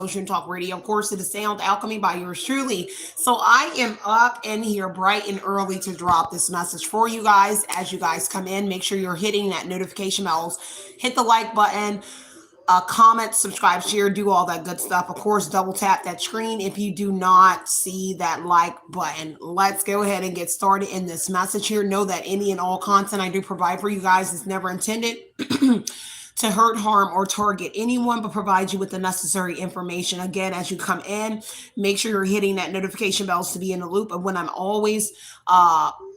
Ocean Talk Radio. Of course, it is Sound Alchemy by yours truly. So I am up in here bright and early to drop this message for you guys. As you guys come in, make sure you're hitting that notification bells. Hit the like button, comment, subscribe, share, do all that good stuff. Of course, double tap that screen if you do not see that like button. Let's go ahead and get started in this message here. Know that any and all content I do provide for you guys is never intended to hurt, harm, or target anyone, but provide you with the necessary information. Again, as you come in, make sure you're hitting that notification bells to be in the loop of when I'm always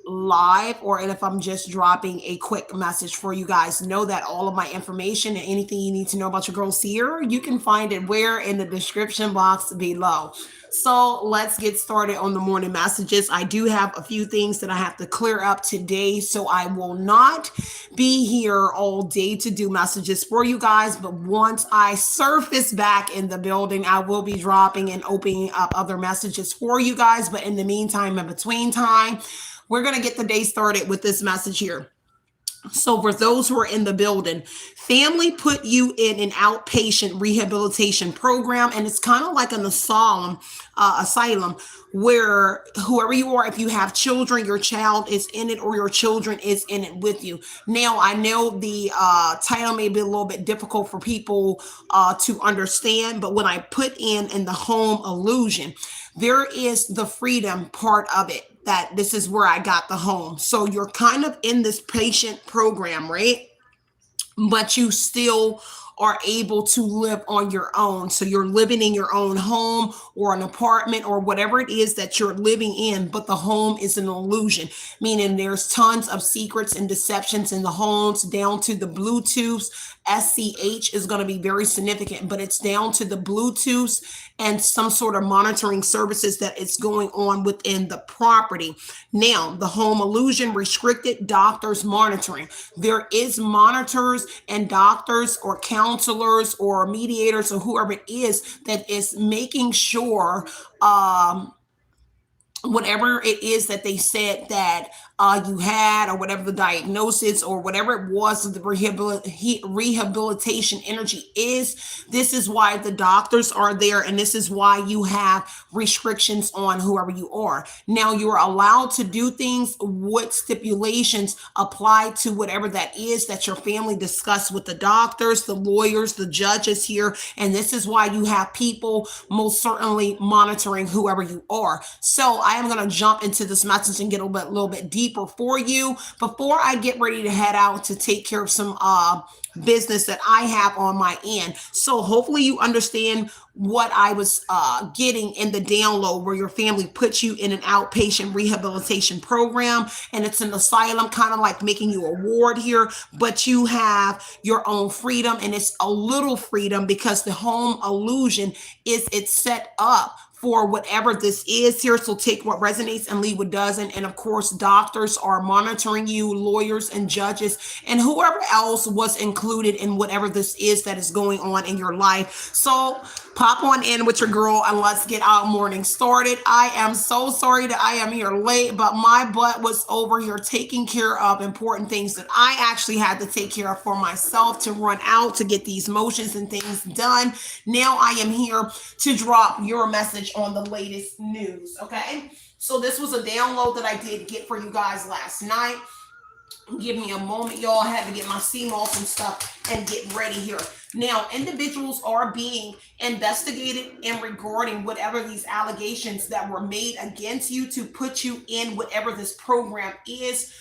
live, or if I'm just dropping a quick message for you guys. Know that all of my information and anything you need to know about your girl Sierra, you can find it where in the description box below. So let's get started on the morning messages. I do have a few things that I have to clear up today, so I will not be here all day to do messages for you guys. But once I surface back in the building, I will be dropping and opening up other messages for you guys. But in the meantime, in between time, we're going to get the day started with this message here. So for those who are in the building, family put you in an outpatient rehabilitation program, and it's kind of like an asylum where whoever you are, if you have children, your child is in it or your children is in it with you. Now, I know the title may be a little bit difficult for people to understand, but when I put in the home illusion, there is the freedom part of it, that this is where I got the home. So you're kind of in this patient program, right? But you still are able to live on your own. So you're living in your own home or an apartment or whatever it is that you're living in, but the home is an illusion, meaning there's tons of secrets and deceptions in the homes, down to the Bluetooths. SCH is going to be very significant, but it's down to the Bluetooths and some sort of monitoring services that is going on within the property. Now, the home illusion restricted doctors monitoring. There is monitors and doctors or counselors or mediators or whoever it is that is making sure whatever it is that they said that you had, or whatever the diagnosis or whatever it was the rehabilitation energy is. This is why the doctors are there, and this is why you have restrictions on whoever you are. Now, you're allowed to do things with stipulations applied to whatever that is that your family discussed with the doctors, the lawyers, the judges here, and this is why you have people most certainly monitoring whoever you are. So I am going to jump into this message and get a little bit deeper for you before I get ready to head out to take care of some business that I have on my end. So hopefully you understand what I was getting in the download, where your family puts you in an outpatient rehabilitation program, and it's an asylum, kind of like making you a ward here, but you have your own freedom, and it's a little freedom because the home illusion is it's set up for whatever this is here. So take what resonates and leave what doesn't. And of course, doctors are monitoring you, lawyers and judges, and whoever else was included in whatever this is that is going on in your life. So pop on in with your girl and let's get our morning started. I am so sorry that I am here late, but my butt was over here taking care of important things that I actually had to take care of for myself, to run out to get these motions and things done. Now I am here to drop your message on the latest news. Okay, so this was a download that I did get for you guys last night. Give me a moment, y'all. I had to get my steam off and stuff and get ready here. Now, individuals are being investigated in regarding whatever these allegations that were made against you to put you in whatever this program is.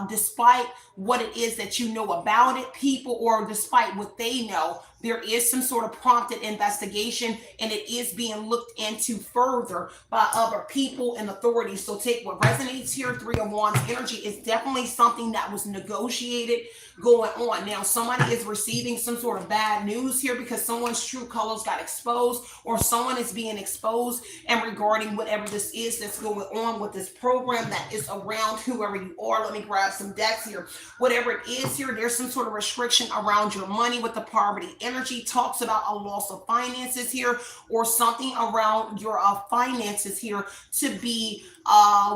Despite what it is that you know about it, people, or despite what they know, there is some sort of prompted investigation, and it is being looked into further by other people and authorities. So take what resonates here. Three of Wands energy is definitely something that was negotiated going on. Now, somebody is receiving some sort of bad news here because someone's true colors got exposed, or someone is being exposed and regarding whatever this is that's going on with this program that is around whoever you are. Let me grab some decks here. Whatever it is here, there's some sort of restriction around your money with the poverty energy. Talks about a loss of finances here, or something around your finances here to be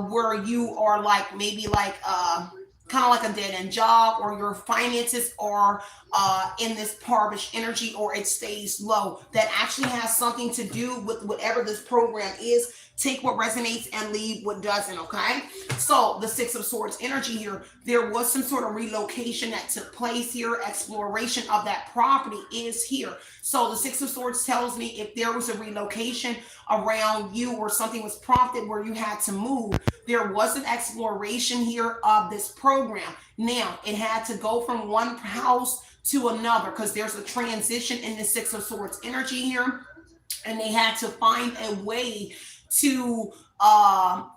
where you are like maybe like kind of like a dead end job, or your finances are in this parvish energy, or it stays low. That actually has something to do with whatever this program is. Take what resonates and leave what doesn't, okay? So the Six of Swords energy here, there was some sort of relocation that took place here. Exploration of that property is here. So the Six of Swords tells me if there was a relocation around you or something was prompted where you had to move, there was an exploration here of this program. Now, it had to go from one house to another because there's a transition in the Six of Swords energy here, and they had to find a way to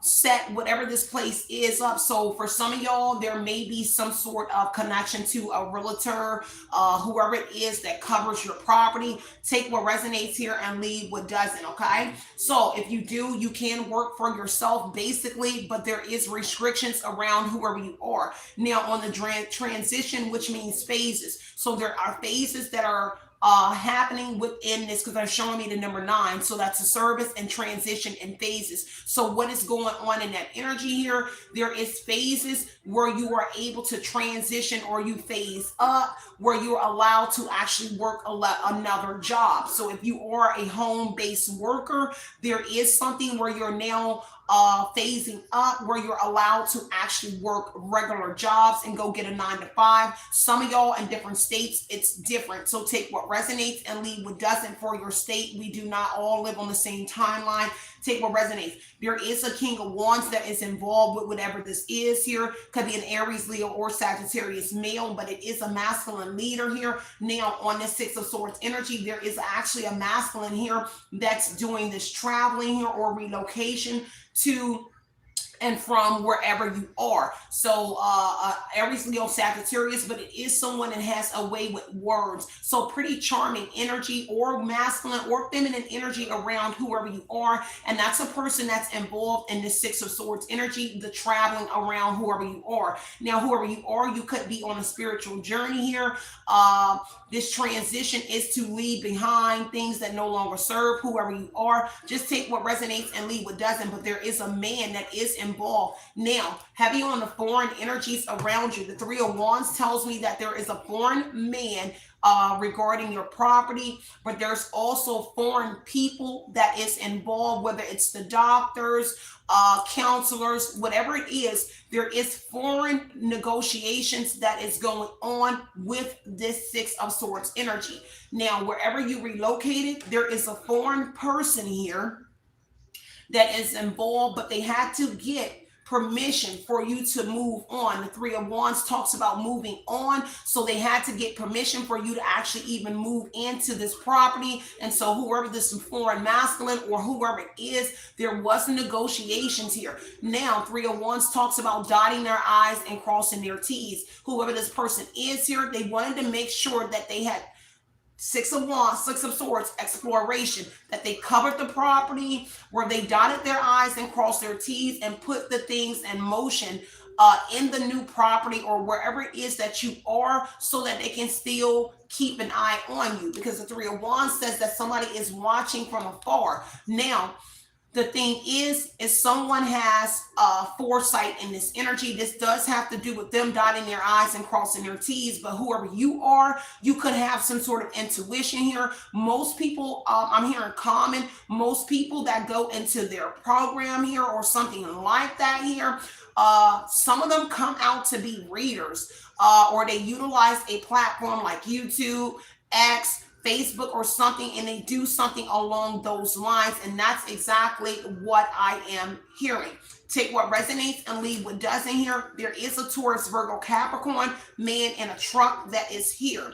set whatever this place is up. So for some of y'all, there may be some sort of connection to a realtor, whoever it is that covers your property. Take what resonates here and leave what doesn't, okay? So if you do, you can work for yourself basically, but there is restrictions around whoever you are. Now on the transition, which means phases. So there are phases that are happening within this, because they're showing me the number 9. So that's a service and transition and phases. So what is going on in that energy here? There is phases where you are able to transition, or you phase up where you're allowed to actually work another job. So if you are a home-based worker, there is something where you're now phasing up where you're allowed to actually work regular jobs and go get a 9 to 5. Some of y'all in different states, it's different. So take what resonates and leave what doesn't for your state. We do not all live on the same timeline. Take what resonates. There is a King of Wands that is involved with whatever this is here. Could be an Aries, Leo, or Sagittarius male, but it is a masculine leader here. Now on this Six of Swords energy, there is actually a masculine here that's doing this traveling here or relocation to and from wherever you are. So Aries, Leo, Sagittarius, but it is someone that has a way with words. So pretty charming energy, or masculine or feminine energy around whoever you are. And that's a person that's involved in the Six of Swords energy, the traveling around whoever you are. Now, whoever you are, you could be on a spiritual journey here. This transition is to leave behind things that no longer serve whoever you are. Just take what resonates and leave what doesn't. But there is a man that is involved. Now, heavy on the foreign energies around you. The Three of Wands tells me that there is a foreign man regarding your property, but there's also foreign people that is involved, whether it's the doctors, counselors, whatever it is. There is foreign negotiations that is going on with this Six of Swords energy. Now, wherever you relocated, there is a foreign person here that is involved, but they had to get permission for you to move on. The Three of Wands talks about moving on, so they had to get permission for you to actually even move into this property. And so whoever this foreign masculine or whoever it is, there was negotiations here. Now Three of Wands talks about dotting their I's and crossing their T's. Whoever this person is here, they wanted to make sure that they had Six of Wands, Six of Swords, exploration, that they covered the property, where they dotted their I's and crossed their T's and put the things in motion in the new property or wherever it is that you are, so that they can still keep an eye on you. Because the Three of Wands says that somebody is watching from afar. Now, the thing is someone has foresight in this energy. This does have to do with them dotting their I's and crossing their T's, but whoever you are, you could have some sort of intuition here. Most people, I'm hearing common, most people that go into their program here or something like that here, some of them come out to be readers, or they utilize a platform like YouTube, X, Facebook or something, and they do something along those lines. And that's exactly what I am hearing. Take what resonates and leave what doesn't here. There is a Taurus, Virgo, Capricorn man in a truck that is here.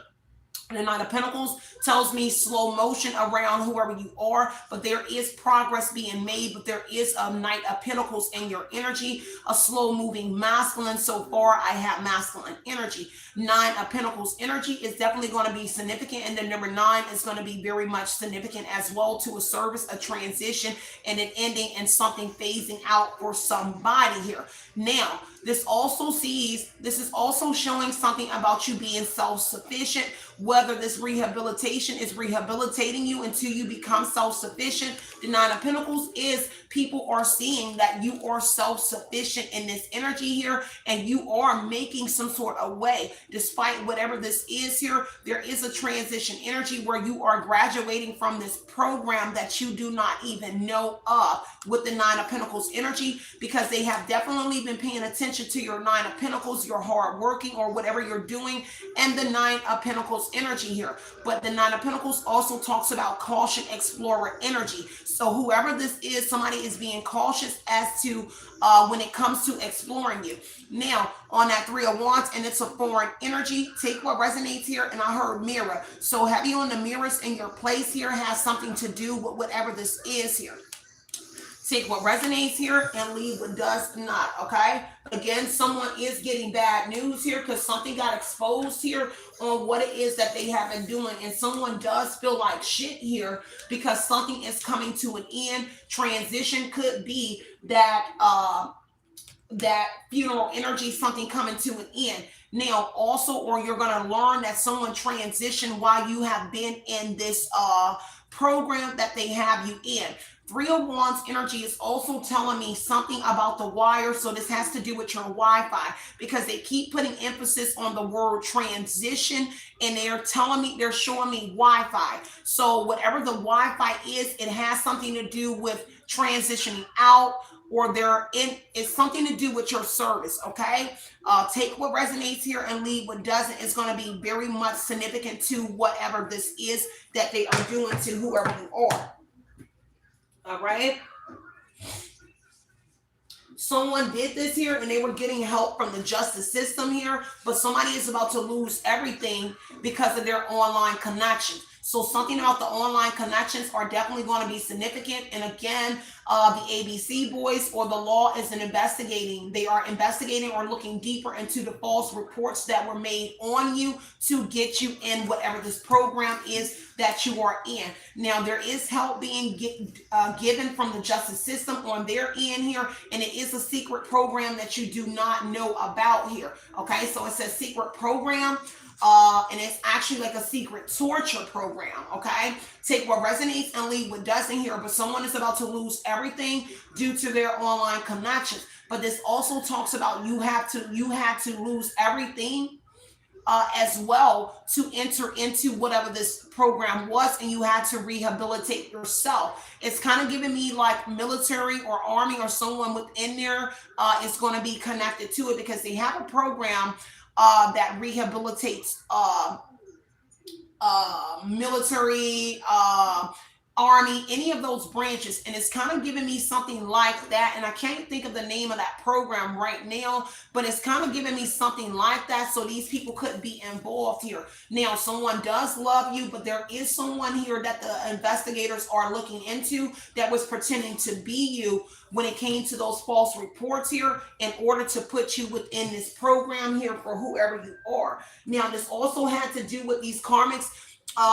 The Knight of Pentacles tells me slow motion around whoever you are, but there is progress being made. But there is a Knight of Pentacles in your energy, a slow moving masculine. So far, I have masculine energy. Nine of Pentacles energy is definitely going to be significant. And the number 9 is going to be very much significant as well, to a service, a transition, and an ending, and something phasing out for somebody here. Now, this is also showing something about you being self-sufficient, whether this rehabilitation is rehabilitating you until you become self-sufficient. The Nine of Pentacles is people are seeing that you are self-sufficient in this energy here, and you are making some sort of way despite whatever this is here. There is a transition energy where you are graduating from this program that you do not even know of with the Nine of Pentacles energy, because they have definitely been paying attention to your Nine of Pentacles, your hard working or whatever you're doing, and the Nine of Pentacles energy here. But the Nine of Pentacles also talks about caution, explorer energy. So whoever this is, somebody is being cautious as to when it comes to exploring you. Now, on that Three of Wands, and it's a foreign energy, take what resonates here. And I heard mirror. So having on the mirrors in your place here has something to do with whatever this is here. Take what resonates here and leave what does not, okay? Again, someone is getting bad news here because something got exposed here on what it is that they have been doing. And someone does feel like shit here because something is coming to an end. Transition could be that that funeral energy, something coming to an end. Now, also, or you're going to learn that someone transitioned while you have been in this program that they have you in. Three of Wands energy is also telling me something about the wire. So this has to do with your Wi-Fi, because they keep putting emphasis on the word transition, and they're telling me, they're showing me Wi-Fi. So whatever the Wi-Fi is, it has something to do with transitioning out, or it's something to do with your service, okay? Take what resonates here and leave what doesn't. Is going to be very much significant to whatever this is that they are doing to whoever you are. All right. Someone did this here and they were getting help from the justice system here, but somebody is about to lose everything because of their online connections. So something about the online connections are definitely going to be significant. And again, the ABC boys or the law is investigating. They are investigating or looking deeper into the false reports that were made on you to get you in whatever this program is that you are in. Now, there is help being given from the justice system on their end here, and it is a secret program that you do not know about here. Okay, so it says secret program. And it's actually like a secret torture program, okay? Take what resonates and leave what doesn't here. But someone is about to lose everything due to their online connections. But this also talks about you have to lose everything as well to enter into whatever this program was, and you had to rehabilitate yourself. It's kind of giving me like military or army or someone within there is going to be connected to it, because they have a program that rehabilitates military, army, any of those branches. And it's kind of giving me something like that. And I can't think of the name of that program right now, but it's kind of giving me something like that. So these people could be involved here. Now, someone does love you, but there is someone here that the investigators are looking into that was pretending to be you when it came to those false reports here in order to put you within this program here for whoever you are. Now, this also had to do with these karmics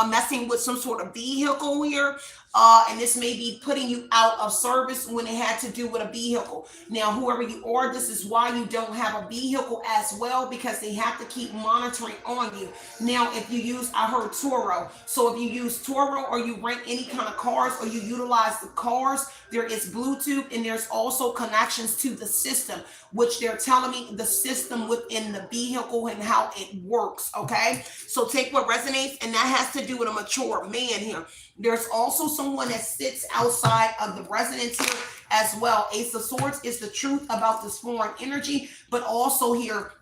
messing with some sort of vehicle here. And this may be putting you out of service when it had to do with a vehicle. Now, whoever you are, this is why you don't have a vehicle as well, because they have to keep monitoring on you. Now, if you use, I heard Toro. So if you use Toro or you rent any kind of cars or you utilize the cars, there is Bluetooth, and there's also connections to the system, which they're telling me the system within the vehicle and how it works, okay? So take what resonates, and that has to do with a mature man here. There's also someone that sits outside of the residence here as well. Ace of Swords is the truth about this foreign energy, but also here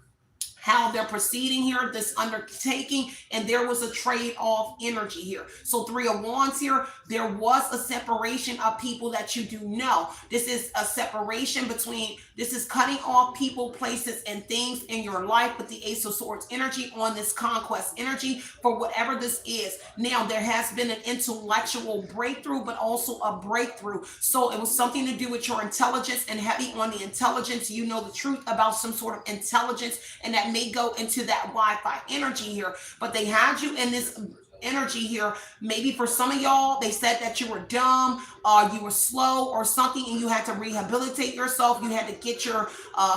how they're proceeding here, this undertaking, and there was a trade-off energy here. So Three of Wands here, there was a separation of people that you do know. This is a separation between, this is cutting off people, places, and things in your life with the Ace of Swords energy on this conquest energy for whatever this is. Now, there has been an intellectual breakthrough, but also a breakthrough. So it was something to do with your intelligence, and heavy on the intelligence. You know the truth about some sort of intelligence, and that may go into that Wi-Fi energy here. But they had you in this energy here. Maybe for some of y'all, they said that you were dumb, you were slow or something, and you had to rehabilitate yourself. You had to get your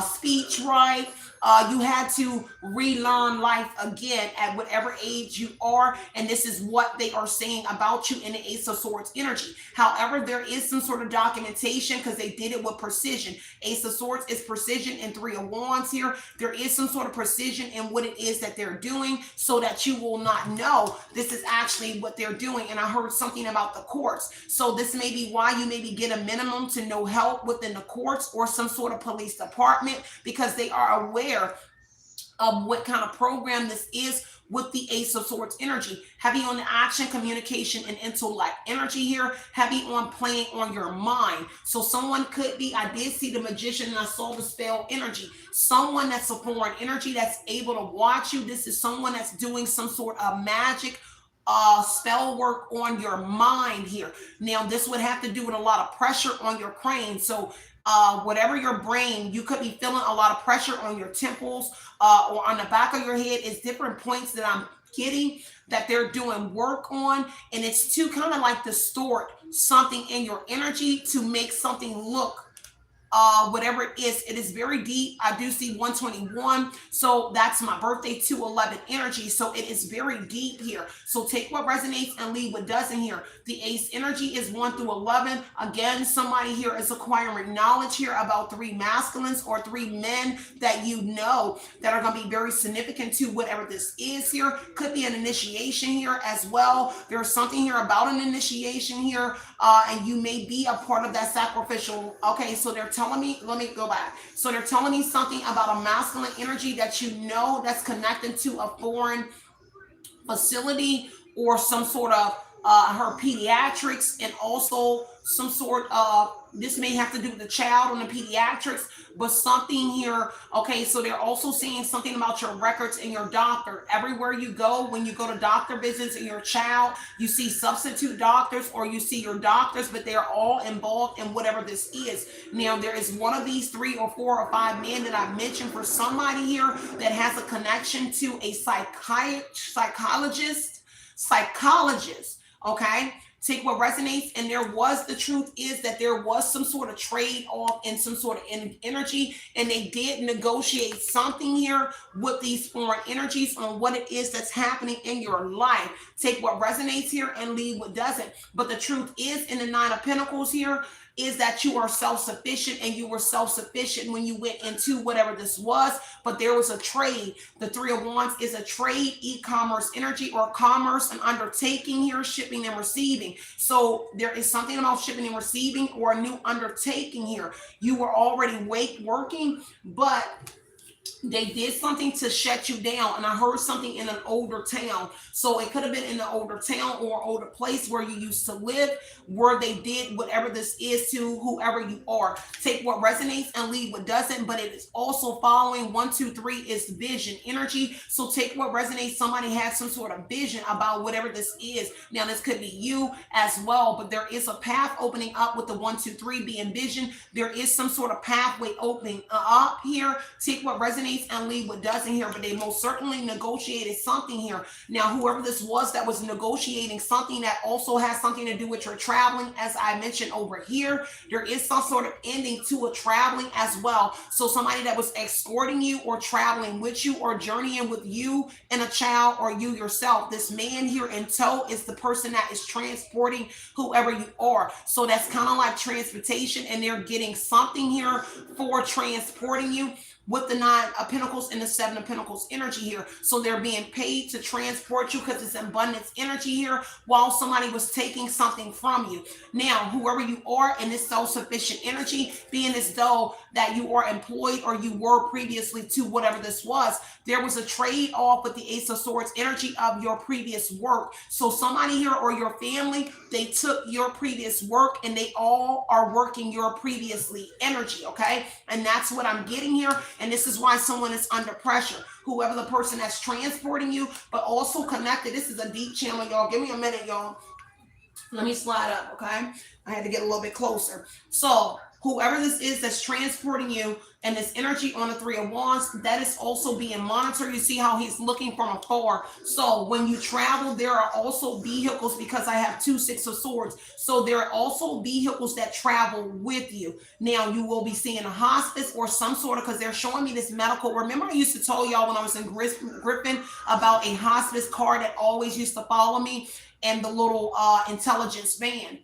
speech right. You had to relearn life again at whatever age you are, and this is what they are saying about you in the Ace of Swords energy. However, there is some sort of documentation because they did it with precision. Ace of Swords is precision, and Three of Wands here. There is some sort of precision in what it is that they're doing so that you will not know this is actually what they're doing. And I heard something about the courts. So this may be why you maybe get a minimum to no help within the courts or some sort of police department, because they are aware of what kind of program this is with the Ace of Swords energy. Heavy on the action, communication, and intellect energy here. Heavy on playing on your mind. So someone could be, I did see the magician and I saw the spell energy. Someone that's a foreign energy that's able to watch you. This is someone that's doing some sort of magic spell work on your mind here. Now, this would have to do with a lot of pressure on your brain. So whatever your brain, you could be feeling a lot of pressure on your temples or on the back of your head. It's different points that I'm getting that they're doing work on, and it's to kind of like distort something in your energy to make something look whatever it is very deep. I do see 121, so that's my birthday 211 energy, so it is very deep here. So take what resonates and leave what doesn't here. The Ace energy is 1 through 11. Again, somebody here is acquiring knowledge here about 3 masculines or 3 men that you know that are going to be very significant to whatever this is here. Could be an initiation here as well. There's something here about an initiation here, and you may be a part of that sacrificial. Okay, so they're telling me, let me go back. So they're telling me something about a masculine energy that you know that's connected to a foreign facility or some sort of her pediatrics, and also some sort of, this may have to do with the child on the pediatrics, but something here. Okay, so they're also saying something about your records and your doctor. Everywhere you go, when you go to doctor visits and your child, you see substitute doctors or you see your doctors, but they're all involved in whatever this is. Now, there is one of these 3 or 4 or 5 men that I mentioned for somebody here that has a connection to a psychologist, okay? Take what resonates, and there was, the truth is that there was some sort of trade off and some sort of energy, and they did negotiate something here with these foreign energies on what it is that's happening in your life. Take what resonates here and leave what doesn't. But the truth is, in the 9 of Pentacles here, is that you are self-sufficient, and you were self-sufficient when you went into whatever this was, but there was a trade. The 3 of Wands is a trade, e-commerce energy, or commerce, an undertaking here, shipping and receiving. So there is something about shipping and receiving or a new undertaking here. You were already working, but they did something to shut you down. And I heard something in an older town. So it could have been in an older town or older place where you used to live, where they did whatever this is to whoever you are. Take what resonates and leave what doesn't. But it is also following 1, 2, 3 is vision energy. So take what resonates. Somebody has some sort of vision about whatever this is. Now, this could be you as well, but there is a path opening up with the 1, 2, 3 being vision. There is some sort of pathway opening up here. Take what resonates and leave what doesn't here, but they most certainly negotiated something here. Now, whoever this was that was negotiating something that also has something to do with your traveling, as I mentioned over here, there is some sort of ending to a traveling as well. So somebody that was escorting you or traveling with you or journeying with you and a child, or you yourself. This man here in tow is the person that is transporting whoever you are. So that's kind of like transportation, and they're getting something here for transporting you with the 9 of Pentacles and the 7 of Pentacles energy here. So they're being paid to transport you because it's abundance energy here, while somebody was taking something from you. Now, whoever you are in this self-sufficient energy, being as though that you are employed or you were previously to whatever this was, there was a trade off with the Ace of Swords energy of your previous work. So somebody here or your family, they took your previous work and they all are working your previously energy, okay? And that's what I'm getting here. And this is why someone is under pressure. Whoever the person that's transporting you, but also connected. This is a deep channel, y'all. Give me a minute, y'all. Let me slide up, okay? I had to get a little bit closer. So whoever this is that's transporting you, and this energy on the Three of Wands, that is also being monitored. You see how he's looking from afar. So when you travel, there are also vehicles, because I have 2 Six of Swords. So there are also vehicles that travel with you. Now you will be seeing a hospice or some sort of, because they're showing me this medical. Remember I used to tell y'all when I was in Griffin about a hospice car that always used to follow me, and the little intelligence van.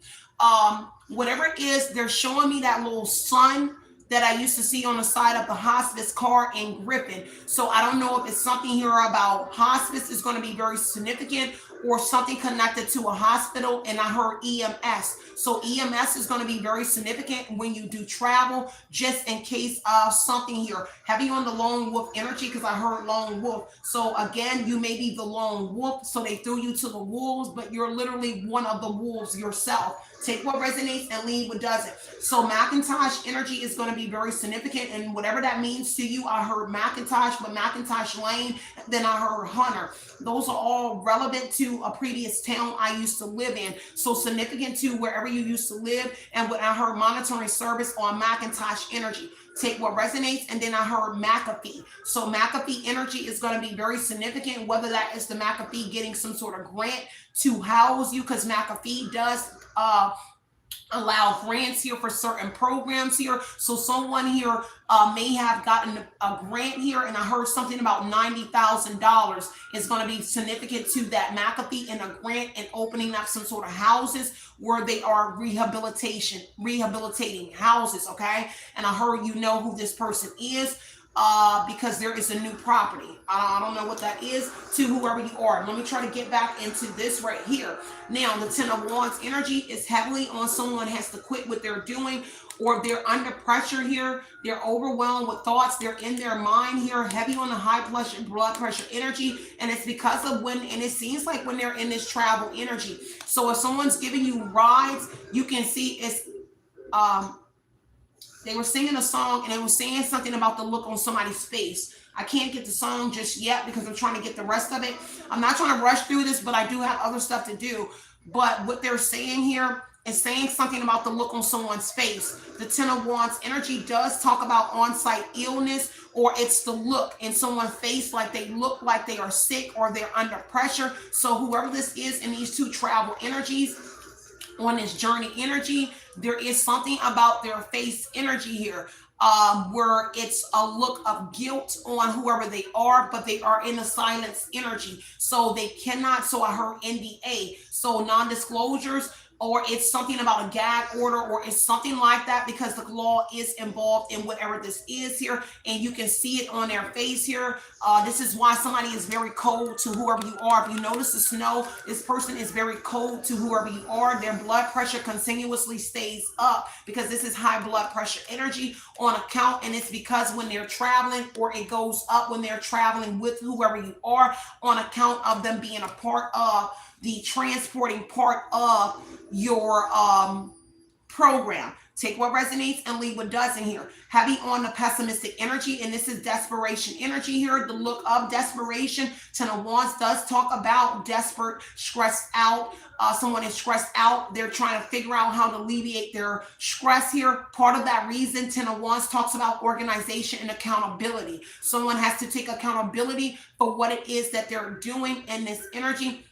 Whatever it is, they're showing me that little sun that I used to see on the side of the hospice car in Griffin. So I don't know if it's something here about hospice is going to be very significant, or something connected to a hospital. And I heard EMS. So EMS is going to be very significant when you do travel, just in case of something here. Heavy on the lone wolf energy, because I heard lone wolf. So again, you may be the lone wolf. So they threw you to the wolves, but you're literally one of the wolves yourself. Take what resonates and leave what doesn't. So Macintosh energy is going to be very significant, and whatever that means to you. I heard Macintosh, but Macintosh Lane, then I heard Hunter. Those are all relevant to a previous town I used to live in. So significant to wherever you used to live. And what I heard monitoring service on Macintosh energy. Take what resonates. And then I heard McAfee. So McAfee energy is going to be very significant, whether that is the McAfee getting some sort of grant to house you, because McAfee does allow grants here for certain programs here. So someone here may have gotten a grant here, and I heard something about $90,000 is going to be significant to that McAfee and a grant, and opening up some sort of houses where they are rehabilitating houses. Okay, and I heard you know who this person is. Because there is a new property. I don't know what that is to whoever you are. Let me try to get back into this right here. Now, the Ten of Wands energy is heavily on someone has to quit what they're doing, or they're under pressure here. They're overwhelmed with thoughts. They're in their mind here, heavy on the high blood pressure energy. And it's because of and it seems like when they're in this travel energy. So if someone's giving you rides, you can see it's, they were singing a song, and it was saying something about the look on somebody's face. I can't get the song just yet because I'm trying to get the rest of it. I'm not trying to rush through this, but I do have other stuff to do. But what they're saying here is saying something about the look on someone's face. The Ten of Wands energy does talk about on-site illness, or it's the look in someone's face, like they look like they are sick or they're under pressure. So whoever this is in these two travel energies, on this journey energy, there is something about their face energy here, where it's a look of guilt on whoever they are, but they are in a silence energy. So they cannot, so I heard NDA, so non-disclosures, or it's something about a gag order, or it's something like that, because the law is involved in whatever this is here, and you can see it on their face here. This is why somebody is very cold to whoever you are. If you notice the snow, this person is very cold to whoever you are. Their blood pressure continuously stays up, because this is high blood pressure energy on account, and it's because when they're traveling, or it goes up when they're traveling with whoever you are, on account of them being a part of the transporting part of your program. Take what resonates and leave what doesn't here. Heavy on the pessimistic energy, and this is desperation energy here. The look of desperation. Ten of Wands does talk about desperate, stressed out. Someone is stressed out. They're trying to figure out how to alleviate their stress here. Part of that reason, Ten of Wands talks about organization and accountability. Someone has to take accountability for what it is that they're doing in this energy,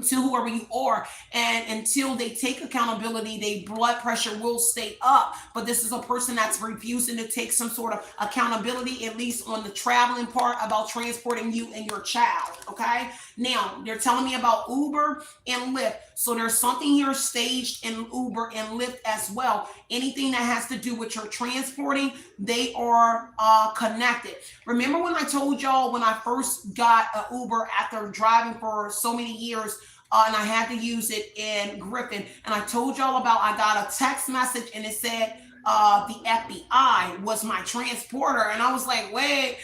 to whoever you are, and until they take accountability, their blood pressure will stay up. But this is a person that's refusing to take some sort of accountability, at least on the traveling part, about transporting you and your child. Okay, now they're telling me about Uber and Lyft. So there's something here staged in Uber and Lyft as well. Anything that has to do with your transporting, they are connected. Remember when I told y'all when I first got an Uber after driving for so many years, and I had to use it in Griffin, and I told y'all about, I got a text message and it said the FBI was my transporter, and I was like, wait,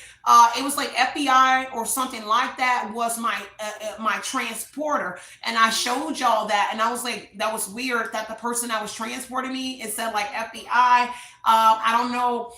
It was like FBI or something like that was my transporter, and I showed y'all that, and I was like, that was weird that the person that was transporting me, it said like FBI. I don't know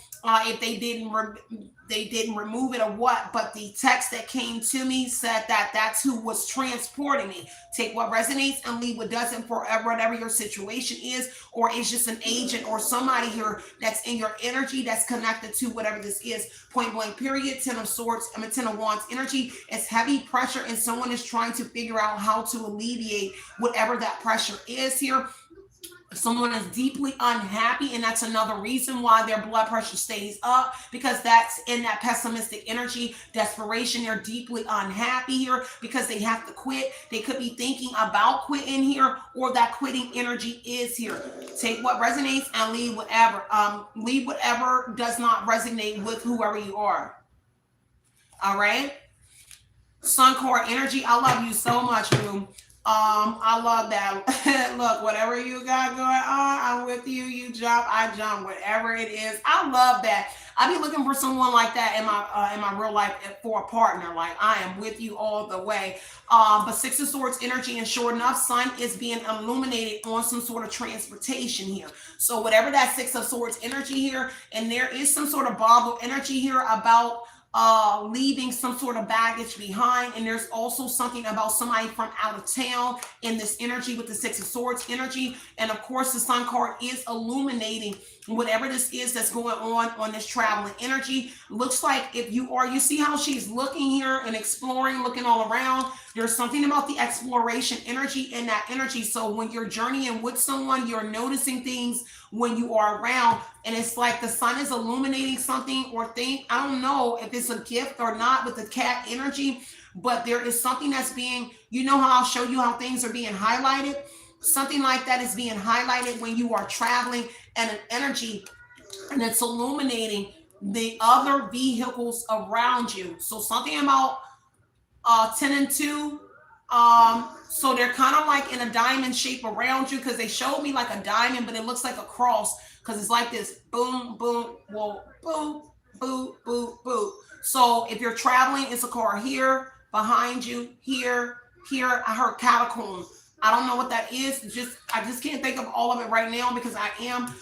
if they didn't remove it or what, but the text that came to me said that that's who was transporting me. Take what resonates and leave what doesn't for whatever your situation is, or it's just an agent or somebody here that's in your energy that's connected to whatever this is. Point blank period. 10 of swords, 10 of wands energy. It's heavy pressure, and someone is trying to figure out how to alleviate whatever that pressure is here. Someone is deeply unhappy, and that's another reason why their blood pressure stays up, because that's in that pessimistic energy, desperation. They're deeply unhappy here because they have to quit. They could be thinking about quitting here, or that quitting energy is here. Take what resonates and leave whatever. Leave whatever does not resonate with whoever you are. All right. Sun core energy. I love you so much, boo. I love that. Look, whatever you got going on, I'm with you. You jump, I jump, whatever it is. I love that. I be looking for someone like that in my real life for a partner. Like, I am with you all the way. But 6 of Swords energy, and sure enough, sun is being illuminated on some sort of transportation here. So whatever that 6 of Swords energy here, and there is some sort of boggle energy here about leaving some sort of baggage behind, and there's also something about somebody from out of town in this energy with the 6 of Swords energy. And of course the sun card is illuminating whatever this is that's going on this traveling energy. Looks like if you see how she's looking here and exploring, looking all around, there's something about the exploration energy in that energy. So when you're journeying with someone, you're noticing things when you are around, and it's like the sun is illuminating something or thing. I don't know if it's a gift or not with the cat energy, but there is something that's being, you know how I'll show you how things are being highlighted? Something like that is being highlighted when you are traveling, and an energy, and it's illuminating the other vehicles around you. So something about 10 and 2. So they're kind of like in a diamond shape around you, because they showed me like a diamond, but it looks like a cross, because it's like this boom, boom, whoa, boom, boom, boom, boom. So if you're traveling, it's a car here, behind you, here. I heard catacomb. I don't know what that is. I just can't think of all of it right now, because I am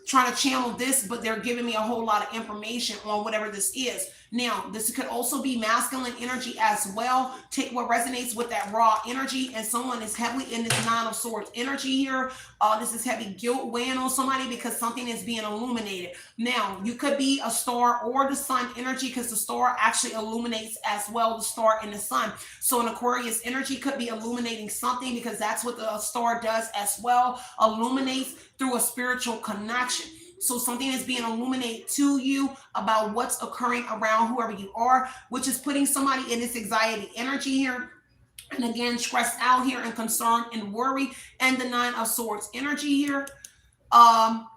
trying to channel this, but they're giving me a whole lot of information on whatever this is. Now, this could also be masculine energy as well. Take what resonates with that raw energy, and someone is heavily in this 9 of Swords energy here. This is heavy guilt weighing on somebody because something is being illuminated. Now, you could be a star or the sun energy, because the star actually illuminates as well, the star and the sun. So an Aquarius energy could be illuminating something, because that's what the star does as well, illuminates through a spiritual connection. So something is being illuminated to you about what's occurring around whoever you are, which is putting somebody in this anxiety energy here. And again, stressed out here and concerned and worry, and the 9 of Swords energy here,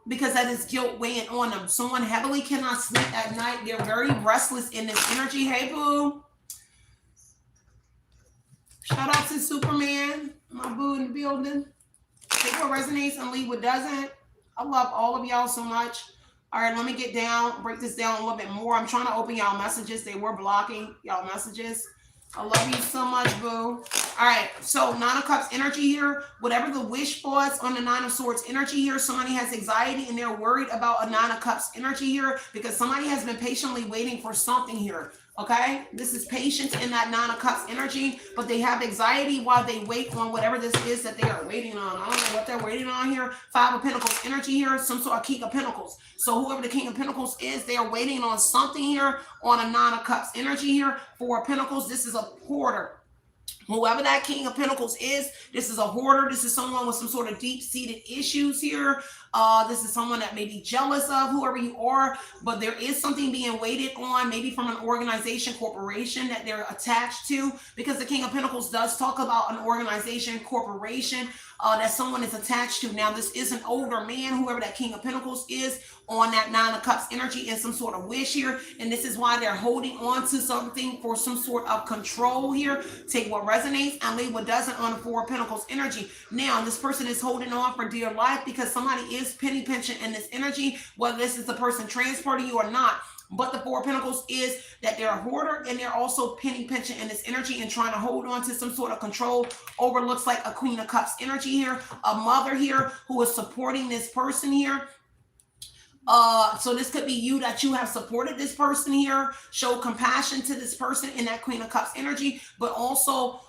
because that is guilt weighing on them. Someone heavily cannot sleep at night. They're very restless in this energy. Hey, boo. Shout out to Superman, my boo in the building. Take what resonates and leave what doesn't. I love all of y'all so much. All right, let me break this down a little bit more. I'm trying to open y'all messages. They were blocking y'all messages. I love you so much, boo. All right, so 9 of Cups energy here. Whatever the wish was on the 9 of Swords energy here, somebody has anxiety and they're worried about a 9 of Cups energy here, because somebody has been patiently waiting for something here. Okay, this is patience in that 9 of Cups energy, but they have anxiety while they wait on whatever this is that they are waiting on. I don't know what they're waiting on here. 5 of Pentacles energy here, some sort of King of Pentacles. So whoever the King of Pentacles is, they are waiting on something here on a 9 of Cups energy here. 4 of Pentacles, this is a hoarder. Whoever that King of Pentacles is, this is a hoarder. This is someone with some sort of deep-seated issues here. This is someone that may be jealous of whoever you are, but there is something being waited on, maybe from an organization, corporation that they're attached to, because the King of Pentacles does talk about an organization, corporation that someone is attached to. Now, this is an older man, whoever that King of Pentacles is, on that 9 of Cups energy, and some sort of wish here, and this is why they're holding on to something for some sort of control here. Take what resonates and leave what doesn't on the 4 of Pentacles energy. Now, this person is holding on for dear life because somebody is penny pinching in this energy, whether this is the person transporting you or not. But the Four of Pentacles is that they're a hoarder and they're also penny pinching in this energy and trying to hold on to some sort of control over, looks like a Queen of Cups energy here, a mother here who is supporting this person here. So this could be you, that you have supported this person here, show compassion to this person in that Queen of Cups energy, but also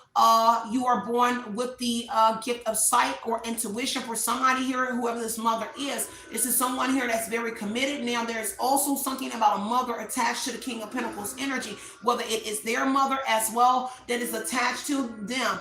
you are born with the gift of sight or intuition for somebody here, whoever this mother is. This is someone here that's very committed. Now, there's also something about a mother attached to the King of Pentacles energy, whether it is their mother as well that is attached to them.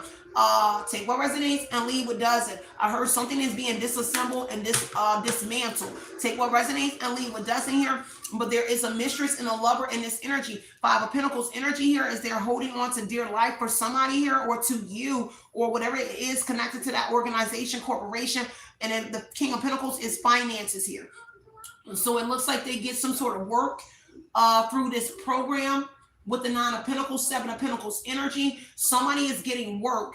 Take what resonates and leave what doesn't. I heard something is being disassembled and dismantled. Take what resonates and leave what doesn't here. But there is a mistress and a lover in this energy. Five of Pentacles energy here is they're holding on to dear life for somebody here, or to you, or whatever it is connected to that organization, corporation. And then the King of Pentacles is finances here. So it looks like they get some sort of work through this program. With the Nine of Pentacles, Seven of Pentacles energy, somebody is getting work.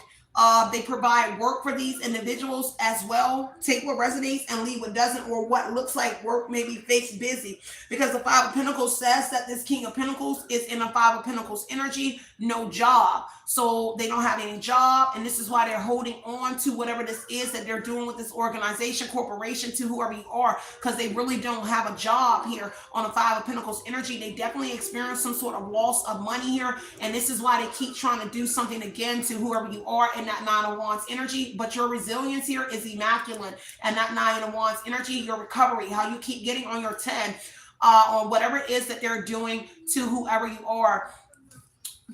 They provide work for these individuals as well. Take what resonates and leave what doesn't, or what looks like work, maybe fake busy. Because the Five of Pentacles says that this King of Pentacles is in a Five of Pentacles energy, no job. So they don't have any job, and this is why they're holding on to whatever this is that they're doing with this organization, corporation, to whoever you are, because they really don't have a job here on a Five of Pentacles energy. They definitely experience some sort of loss of money here, and this is why they keep trying to do something again to whoever you are in that Nine of Wands energy. But your resilience here is immaculate, and that Nine of Wands energy, your recovery, how you keep getting on your 10 on whatever it is that they're doing to whoever you are.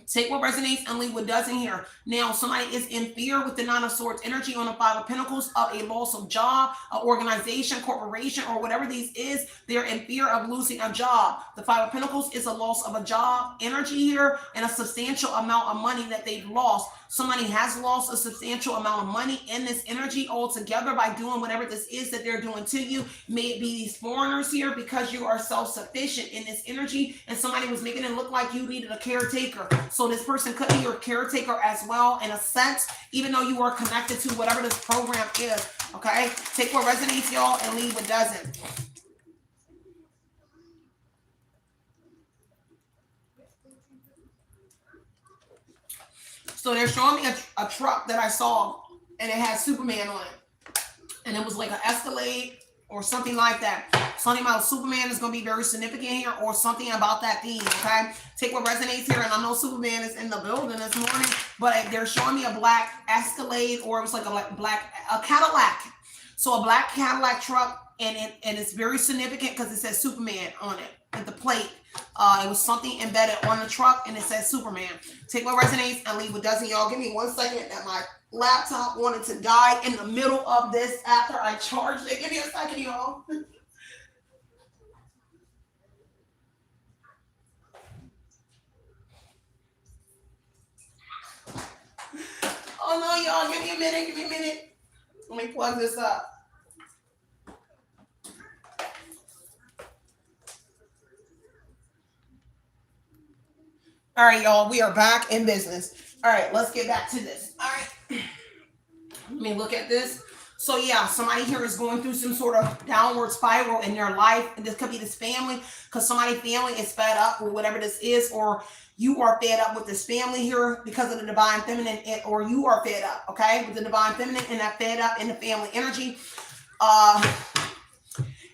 Take what resonates and leave what doesn't here. Now, somebody is in fear with the Nine of Swords energy on the Five of Pentacles of a loss of job, an organization, corporation, or whatever these is. They're in fear of losing a job. The Five of Pentacles is a loss of a job energy here, and a substantial amount of money that they've lost. Somebody has lost a substantial amount of money in this energy altogether by doing whatever this is that they're doing to you. May it be these foreigners here, because you are self-sufficient in this energy, and somebody was making it look like you needed a caretaker. So this person could be your caretaker as well, in a sense, even though you are connected to whatever this program is. Okay, take what resonates, y'all, and leave what doesn't. So they're showing me a truck that I saw, and it had Superman on it, and it was like an Escalade or something like that. Something about Superman is going to be very significant here, or something about that theme. Okay, take what resonates here. And I know Superman is in the building this morning, but they're showing me a black Escalade, or it was like a Cadillac. So a black Cadillac truck, and it's very significant because it says Superman on it at the plate. It was something embedded on the truck, and it says Superman. Take what resonates and leave what doesn't. Y'all, give me 1 second that my laptop wanted to die in the middle of this after I charged it. Give me a second, y'all. Oh no, y'all, give me a minute. Let me plug this up. All right, y'all, we are back in business. All right, let's get back to this. All right, let me look at this. So yeah, somebody here is going through some sort of downward spiral in their life, and this could be this family, because somebody's family is fed up with whatever this is, or you are fed up with this family here because of the divine feminine, or you are fed up, okay, with the divine feminine and that fed up in the family energy.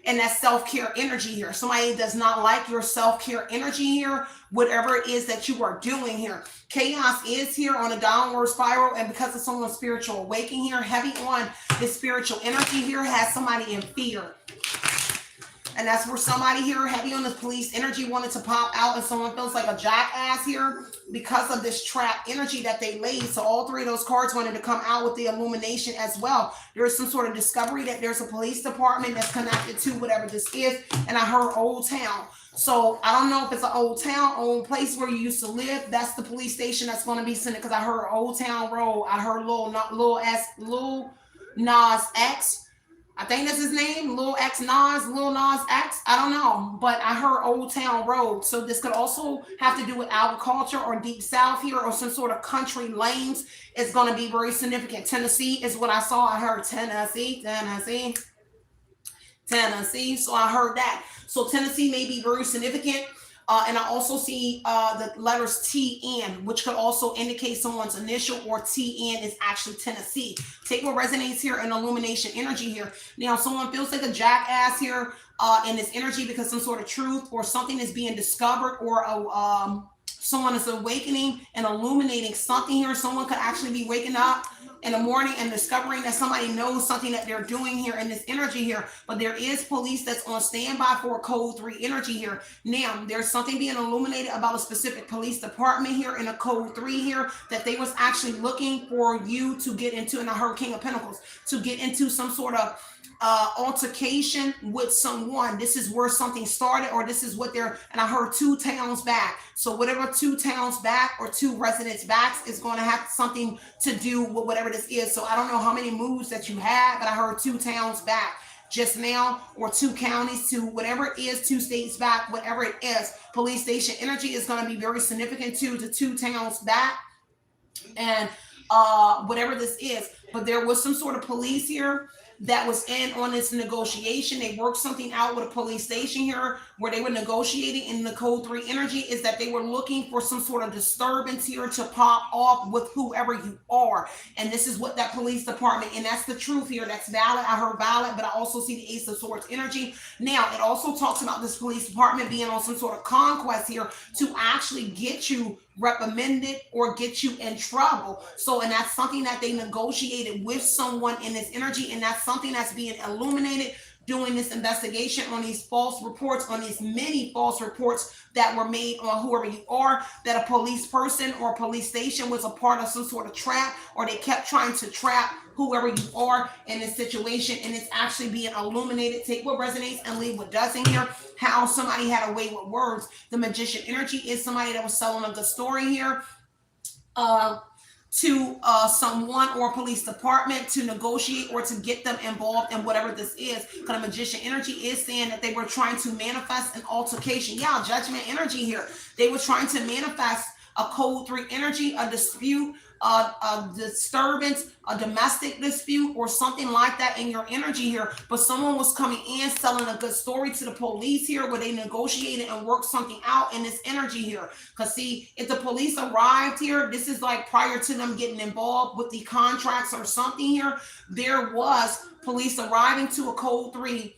And that self-care energy here. Somebody does not like your self-care energy here, whatever it is that you are doing here. Chaos is here on a downward spiral, and because it's on a spiritual awakening here, heavy on this spiritual energy here, has somebody in fear. And that's where somebody here, heavy on this police energy, wanted to pop out, and someone feels like a jackass here because of this trap energy that they laid. So all three of those cards wanted to come out with the illumination as well. There is some sort of discovery that there's a police department that's connected to whatever this is. And I heard Old Town. So I don't know if it's an old town, old place where you used to live. That's the police station that's going to be sent, because I heard Old Town Road. I heard Lil Nas X. I think that's his name, Lil Nas X. I don't know, but I heard Old Town Road. So this could also have to do with agriculture or deep south here, or some sort of country lanes. It's going to be very significant. Tennessee is what I saw. I heard Tennessee. So I heard that. So Tennessee may be very significant. And I also see the letters TN, which could also indicate someone's initial, or TN is actually Tennessee. Take what resonates here in illumination energy here. Now, someone feels like a jackass here in this energy because some sort of truth or something is being discovered, or someone is awakening and illuminating something here. Someone could actually be waking up in the morning and discovering that somebody knows something that they're doing here in this energy here. But there is police that's on standby for code 3 energy here. Now, there's something being illuminated about a specific police department here in a code 3 here, that they was actually looking for you to get into, in a Hurricane of Pentacles, to get into some sort of altercation with someone. This is where something started, or this is what they're, and I heard 2 towns back. So whatever 2 towns back or 2 residents backs is going to have something to do with whatever this is. So I don't know how many moves that you had, but I heard 2 towns back just now, or 2 counties, to whatever it is, 2 states back, whatever it is. Police station energy is going to be very significant to the 2 towns back, and whatever this is. But there was some sort of police here that was in on this negotiation. They worked something out with a police station here where they were negotiating. In the code 3 energy is that they were looking for some sort of disturbance here to pop off with whoever you are. And this is what that police department, and that's the truth here. That's valid. I heard valid, but I also see the Ace of Swords energy. Now, it also talks about this police department being on some sort of conquest here to actually get you reprimanded or get you in trouble. So, and that's something that they negotiated with someone in this energy, and that's something that's being illuminated doing this investigation on these false reports, on these many false reports that were made on whoever you are, that a police person or police station was a part of some sort of trap, or they kept trying to trap whoever you are in this situation, and it's actually being illuminated. Take what resonates and leave what doesn't here. How somebody had a way with words. The magician energy is somebody that was selling a good story here to someone or police department to negotiate or to get them involved in whatever this is. Because the magician energy is saying that they were trying to manifest an altercation. Yeah, judgment energy here. They were trying to manifest a code 3 energy, a dispute, a disturbance, a domestic dispute, or something like that in your energy here. But someone was coming in selling a good story to the police here, where they negotiated and worked something out in this energy here. Because see, if the police arrived here, this is like prior to them getting involved with the contracts or something here, there was police arriving to a code 3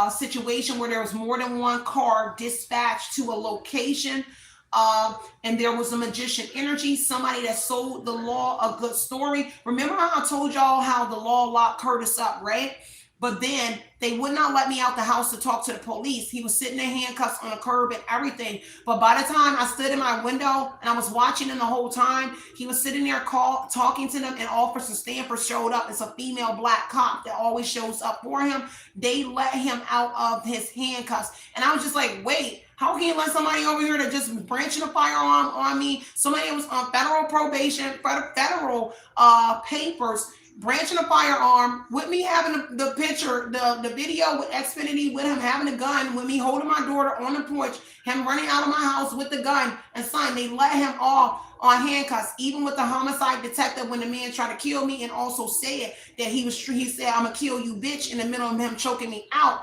situation where there was more than one car dispatched to a location. And there was a magician energy, somebody that sold the law a good story. Remember how I told y'all how the law locked Curtis up, right? But then they would not let me out the house to talk to the police. He was sitting in handcuffs on a curb and everything. But by the time I stood in my window and I was watching him the whole time, he was sitting there talking to them, and Officer Stanford showed up. It's a female black cop that always shows up for him. They let him out of his handcuffs. And I was just like, wait, how can you let somebody over here that just branching a firearm on me, somebody that was on federal probation, federal papers, branching a firearm, with me having the picture, the video with Xfinity, with him having a gun, with me holding my daughter on the porch, him running out of my house with the gun, and son, they let him off on handcuffs, even with the homicide detective when the man tried to kill me, and also said that he said, I'm gonna kill you, bitch, in the middle of him choking me out.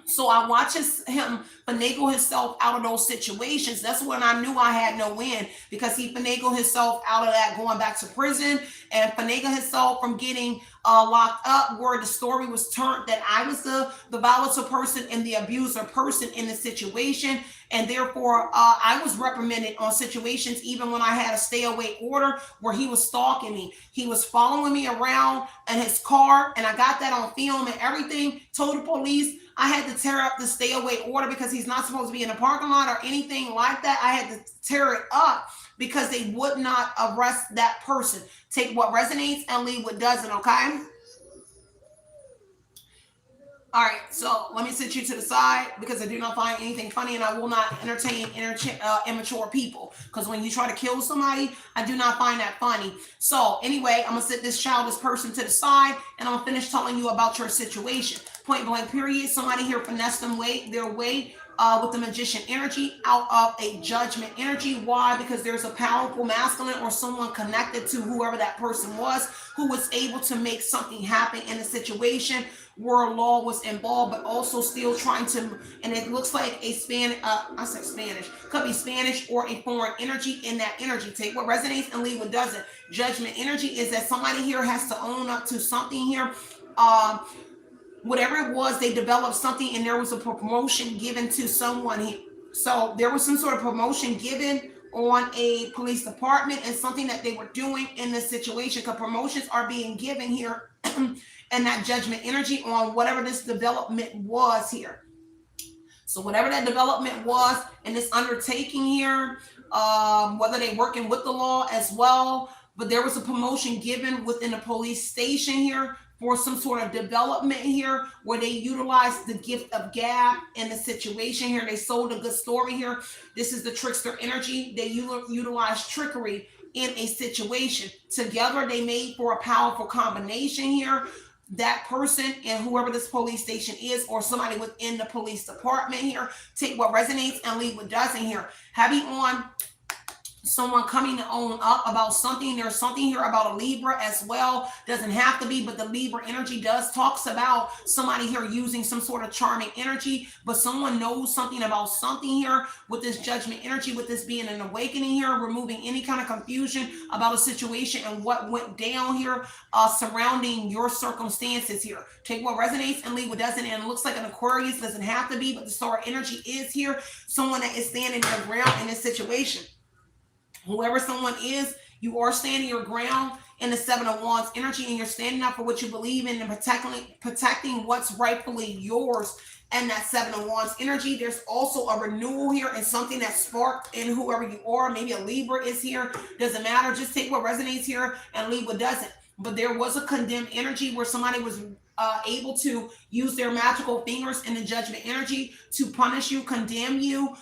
So I watched him finagle himself out of those situations. That's when I knew I had no win, because he finagled himself out of that, going back to prison, and finagled himself from getting locked up, where the story was turned that I was the violator person and the abuser person in the situation. And therefore, I was reprimanded on situations, even when I had a stay away order, where he was stalking me. He was following me around in his car, and I got that on film and everything. Told the police I had to tear up the stay away order because he's not supposed to be in a parking lot or anything like that. I had to tear it up because they would not arrest that person. Take what resonates and leave what doesn't, okay? All right, so let me sit you to the side, because I do not find anything funny, and I will not entertain immature people, because when you try to kill somebody, I do not find that funny. So anyway, I'm going to sit this childish person to the side, and I'm going to finish telling you about your situation. Point blank period. Somebody here finessed their way with the magician energy out of a judgment energy. Why? Because there's a powerful masculine or someone connected to whoever that person was, who was able to make something happen in a situation where law was involved, but also still trying to, and it looks like a I said Spanish, could be Spanish or a foreign energy in that energy. Take what resonates and leave what doesn't. Judgment energy is that somebody here has to own up to something here. Whatever it was, they developed something and there was a promotion given to someone here. So there was some sort of promotion given on a police department and something that they were doing in this situation, because promotions are being given here and that judgment energy on whatever this development was here. So whatever that development was in this undertaking here, whether they're working with the law as well, but there was a promotion given within the police station here for some sort of development here where they utilized the gift of gab in the situation here. They sold a good story here. This is the trickster energy. They utilize trickery in a situation. Together, they made for a powerful combination here. That person and whoever this police station is, or somebody within the police department here, take what resonates and leave what doesn't here. Heavy on someone coming to own up about something. There's something here about a Libra as well. Doesn't have to be, but the Libra energy talks about somebody here using some sort of charming energy, but someone knows something about something here with this judgment energy, with this being an awakening here, removing any kind of confusion about a situation and what went down here surrounding your circumstances here. Take what resonates and leave what doesn't. And it looks like an Aquarius, doesn't have to be, but the star energy is here. Someone that is standing their ground in this situation. Whoever someone is, you are standing your ground in the Seven of Wands energy, and you're standing up for what you believe in and protecting what's rightfully yours. And that Seven of Wands energy, there's also a renewal here and something that sparked in whoever you are. Maybe a Libra is here. Doesn't matter. Just take what resonates here and leave what doesn't. But there was a condemned energy where somebody was able to use their magical fingers in the judgment energy to punish you, condemn you,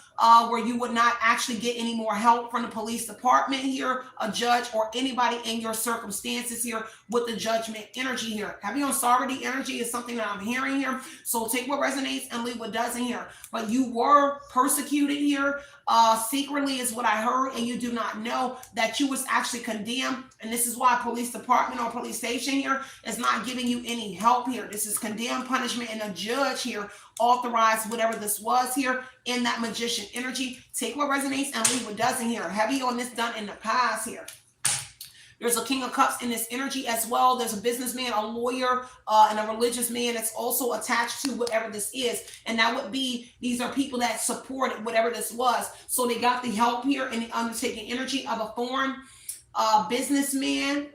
where you would not actually get any more help from the police department here, a judge, or anybody in your circumstances here with the judgment energy here. Heavy on sovereignty energy is something that I'm hearing here. So take what resonates and leave what doesn't here. But you were persecuted here. Secretly is what I heard, and you do not know that you was actually condemned. And this is why police department or police station here is not giving you any help here. This is condemned punishment, and a judge here authorized whatever this was here in that magician energy. Take what resonates and leave what doesn't here. Heavy on this done in the past here. There's a King of Cups in this energy as well. There's a businessman, a lawyer, and a religious man that's also attached to whatever this is. And that would be, these are people that supported whatever this was. So they got the help here in the undertaking energy of a foreign businessman,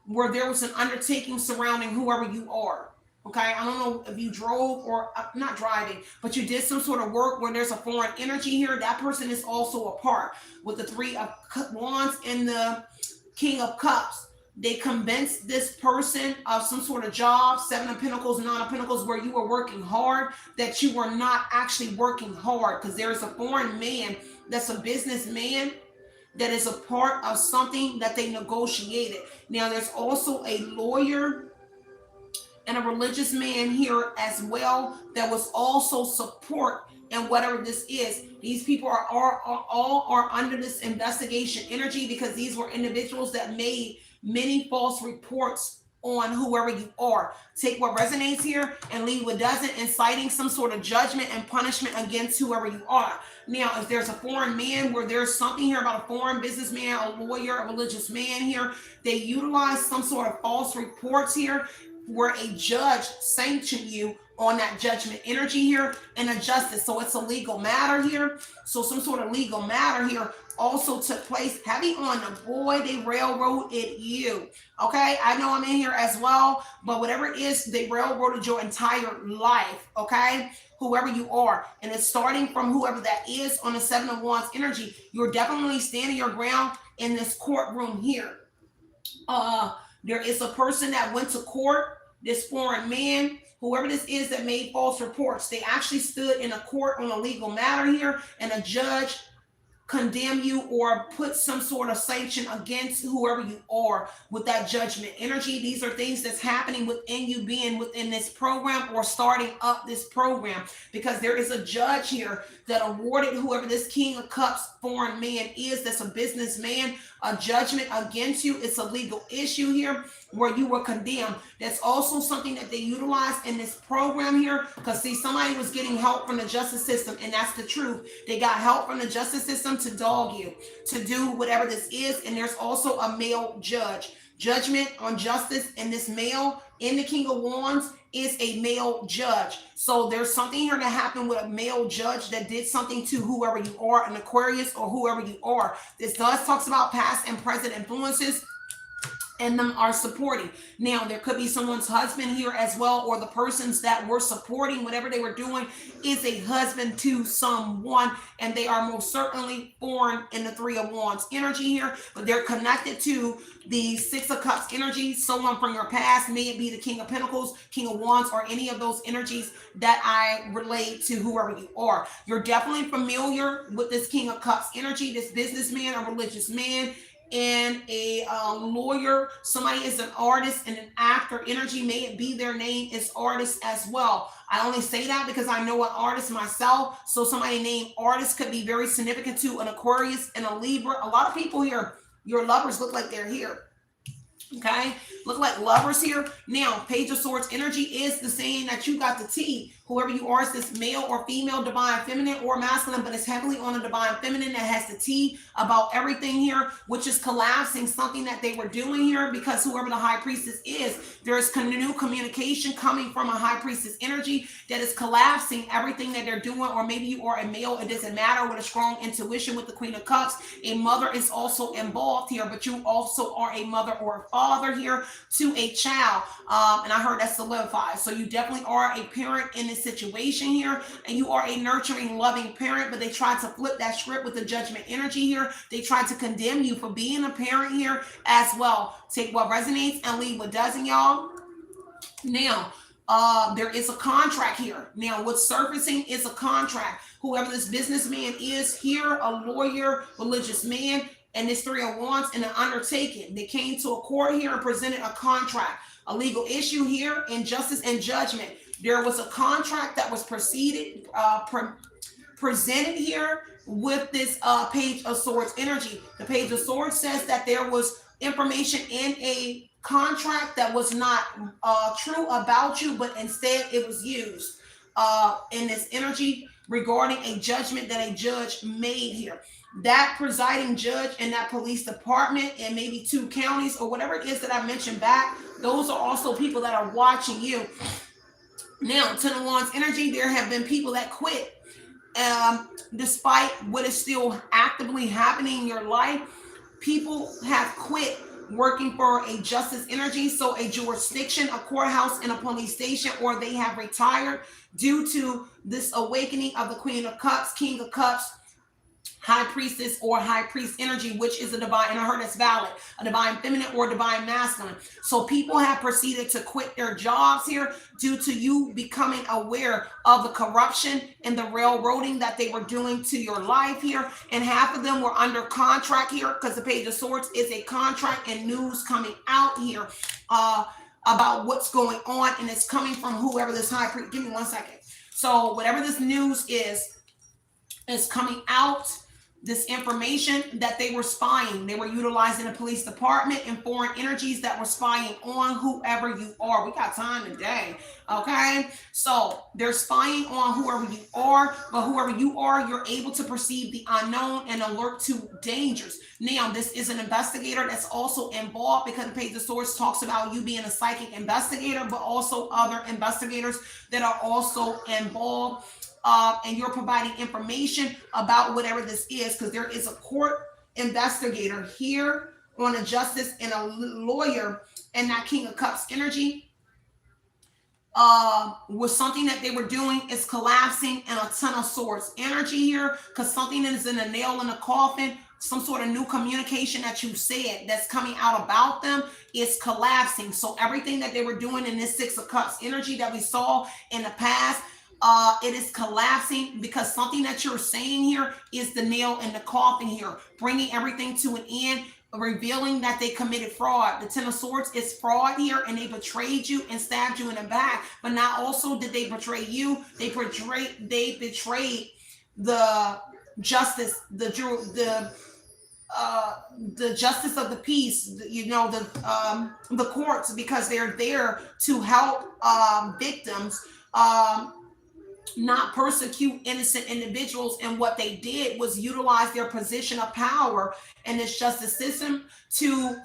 where there was an undertaking surrounding whoever you are. Okay, I don't know if you drove or not driving, but you did some sort of work where there's a foreign energy here. That person is also a part with the Three of Wands and the King of Cups. They convinced this person of some sort of job, Seven of Pentacles, Nine of Pentacles, where you were working hard, that you were not actually working hard, because there's a foreign man that's a businessman that is a part of something that they negotiated. Now, there's also a lawyer and a religious man here as well that was also support in whatever this is. These people are all under this investigation energy, because these were individuals that made many false reports on whoever you are. Take what resonates here and leave what doesn't, inciting some sort of judgment and punishment against whoever you are. Now, if there's a foreign man, where there's something here about a foreign businessman, a lawyer, a religious man here, they utilize some sort of false reports here, where a judge sanctioned you on that judgment energy here and a justice. So it's a legal matter here. So some sort of legal matter here also took place. Heavy on the boy, they railroaded you. Okay, I know I'm in here as well, but whatever it is, they railroaded your entire life. Okay, whoever you are, and it's starting from whoever that is on the Seven of Wands energy. You're definitely standing your ground in this courtroom here. There is a person that went to court, this foreign man, whoever this is that made false reports. They actually stood in a court on a legal matter here, and a judge condemn you or put some sort of sanction against whoever you are with that judgment energy. These are things that's happening within you being within this program or starting up this program, because there is a judge here that awarded whoever this King of Cups foreign man is, that's a businessman, a judgment against you. It's a legal issue here where you were condemned. That's also something that they utilize in this program here, because see, somebody was getting help from the justice system, and that's the truth. They got help from the justice system to dog you, to do whatever this is. And there's also a male judge. Judgment on justice, and this male in the King of Wands is a male judge. So there's something here that happened with a male judge that did something to whoever you are, an Aquarius or whoever you are. This talks about past and present influences, and them are supporting. Now, there could be someone's husband here as well, or the persons that were supporting whatever they were doing is a husband to someone, and they are most certainly foreign in the Three of Wands energy here, but they're connected to the Six of Cups energy, someone from your past, may it be the King of Pentacles, King of Wands, or any of those energies that I relate to whoever you are. You're definitely familiar with this King of Cups energy, this businessman, a religious man, and a lawyer. Somebody is an artist and an actor energy, may it be their name is artist as well. I only say that because I know an artist myself, so somebody named artist could be very significant to an Aquarius and a Libra. A lot of people here, your lovers look like they're here. Okay, look like lovers here. Now, Page of Swords energy is the saying that you got the T. Whoever you are, is this male or female, divine feminine or masculine, but it's heavily on the divine feminine that has the T about everything here, which is collapsing something that they were doing here, because whoever the high priestess is, there is new communication coming from a high priestess energy that is collapsing everything that they're doing. Or maybe you are a male, it doesn't matter, with a strong intuition with the Queen of Cups. A mother is also involved here, but you also are a mother or a father here to a child. And I heard that solidified. So you definitely are a parent in this situation here, and you are a nurturing, loving parent, but they tried to flip that script with the judgment energy here. They tried to condemn you for being a parent here as well. Take what resonates and leave what doesn't, y'all. Now, there is a contract here. Now, what's surfacing is a contract. Whoever this businessman is here, a lawyer, religious man, and this Three of Wands in an undertaking. They came to a court here and presented a contract, a legal issue here, injustice and judgment. There was a contract that was presented here with this Page of Swords energy. The Page of Swords says that there was information in a contract that was not true about you, but instead it was used in this energy regarding a judgment that a judge made here. That presiding judge in that police department and maybe 2 counties or whatever it is that I mentioned back, those are also people that are watching you. Now, Ten of Wands energy, there have been people that quit despite what is still actively happening in your life. People have quit working for a justice energy, so a jurisdiction, a courthouse, and a police station, or they have retired due to this awakening of the Queen of Cups, King of Cups, high priestess or high priest energy, which is a divine, and I heard that's valid, a divine feminine or divine masculine. So people have proceeded to quit their jobs here due to you becoming aware of the corruption and the railroading that they were doing to your life here. And half of them were under contract here, because the Page of Swords is a contract and news coming out here about what's going on, and it's coming from whoever this high priest, give me 1 second. So whatever this news is coming out, this information that they were spying. They were utilizing the police department and foreign energies that were spying on whoever you are. We got time today, okay? So they're spying on whoever you are, but whoever you are, you're able to perceive the unknown and alert to dangers. Now, this is an investigator that's also involved, because the Page of Swords talks about you being a psychic investigator, but also other investigators that are also involved. And you're providing information about whatever this is, because there is a court investigator here on a justice and a lawyer, and that King of Cups energy was something that they were doing is collapsing, and a Ten of Swords energy here, because something is in a nail in the coffin. Some sort of new communication that you said that's coming out about them is collapsing. So everything that they were doing in this Six of Cups energy that we saw in the past, it is collapsing, because something that you're saying here is the nail in the coffin here, bringing everything to an end, revealing that they committed fraud. The Ten of Swords is fraud here, and they betrayed you and stabbed you in the back. But not also did they betray you, they betrayed the justice, the the justice of the peace, you know, the courts, because they're there to help victims not persecute innocent individuals. And what they did was utilize their position of power in this justice system to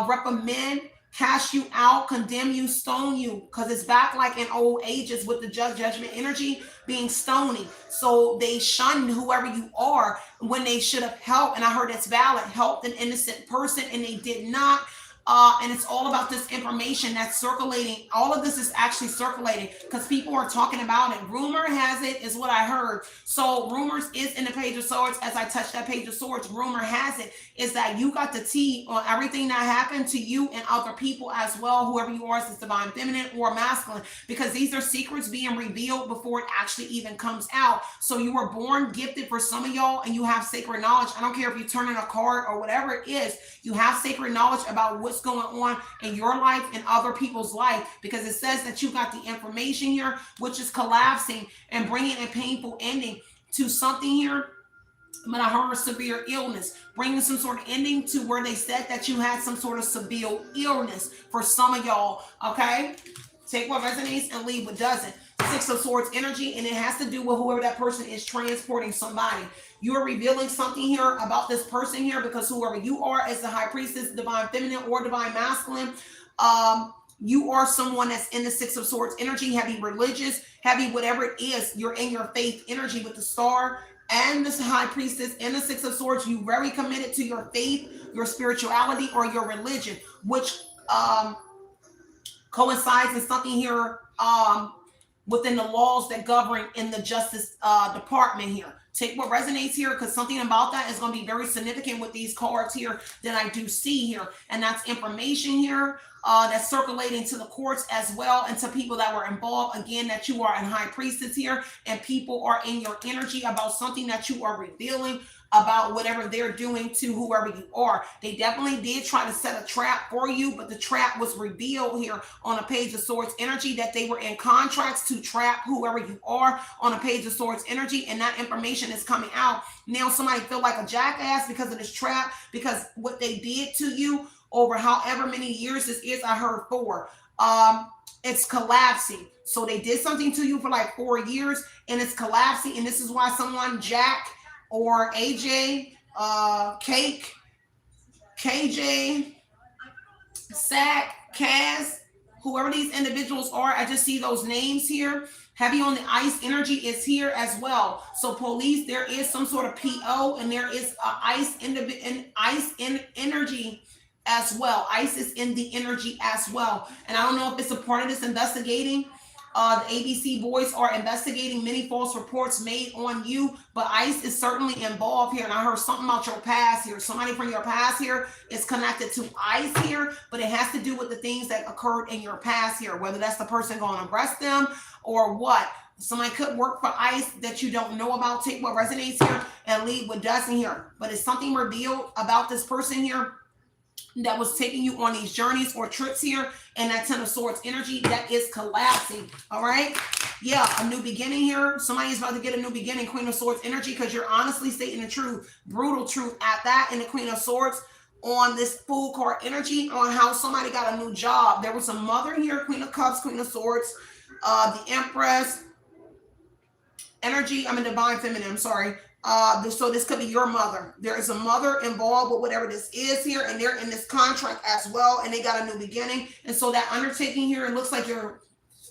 reprimand, cast you out, condemn you, stone you, because it's back like in old ages with the judgment energy being stony. So they shunned whoever you are when they should have helped. And I heard it's valid, helped an innocent person, and they did not. And it's all about this information that's circulating. All of this is actually circulating because people are talking about it. Rumor has it, is what I heard. So rumors is in the Page of Swords. As I touch that Page of Swords, rumor has it is that you got the tea on everything that happened to you and other people as well, whoever you are, if it's divine feminine or masculine, because these are secrets being revealed before it actually even comes out. So you were born gifted for some of y'all, and you have sacred knowledge. I don't care if you turn in a card or whatever it is, you have sacred knowledge about what's going on in your life and other people's life, because it says that you got the information here, which is collapsing and bringing a painful ending to something here. But I heard severe illness, bringing some sort of ending to where they said that you had some sort of severe illness for some of y'all. Okay, take what resonates and leave what doesn't. Six of Swords energy, and it has to do with whoever that person is transporting somebody. You are revealing something here about this person here, because whoever you are as the High Priestess, divine feminine or divine masculine, you are someone that's in the Six of Swords energy, heavy religious, heavy whatever it is. You're in your faith energy with the Star and this High Priestess and the Six of Swords. You very committed to your faith, your spirituality, or your religion, which coincides with something here within the laws that govern in the Justice Department here. Take what resonates here, because something about that is going to be very significant with these cards here that I do see here. And that's information here that's circulating to the courts as well, and to people that were involved. Again, that you are in High Priestess here, and people are in your energy about something that you are revealing about whatever they're doing to whoever you are. They definitely did try to set a trap for you, but the trap was revealed here on a Page of Swords energy, that they were in contracts to trap whoever you are on a Page of Swords energy, and that information is coming out. Now somebody feel like a jackass because of this trap, because what they did to you over however many years this is, I heard 4. It's collapsing. So they did something to you for like 4 years, and it's collapsing. And this is why someone, Jack or AJ, Cake, KJ, Sack, Kaz, whoever these individuals are, I just see those names here. Heavy on the ice energy is here as well. So police, there is some sort of PO, and there is ice energy as well. Ice is in the energy as well. And I don't know if it's a part of this investigating. The ABC boys are investigating many false reports made on you, but ICE is certainly involved here. And I heard something about your past here. Somebody from your past here is connected to ICE here, but it has to do with the things that occurred in your past here, whether that's the person going to arrest them or what. Somebody could work for ICE that you don't know about. Take what resonates here and leave what doesn't here. But it's something revealed about this person here that was taking you on these journeys or trips here, and that Ten of Swords energy that is collapsing. All right, yeah, a new beginning here. Somebody's about to get a new beginning, Queen of Swords energy, because you're honestly stating the truth, brutal truth at that, in the Queen of Swords on this Fool card energy, on how somebody got a new job. There was a mother here, Queen of Cups, Queen of Swords, the Empress energy. I'm in divine feminine, I'm sorry. So this could be your mother. There is a mother involved with whatever this is here, and they're in this contract as well, and they got a new beginning. And so that undertaking here, it looks like your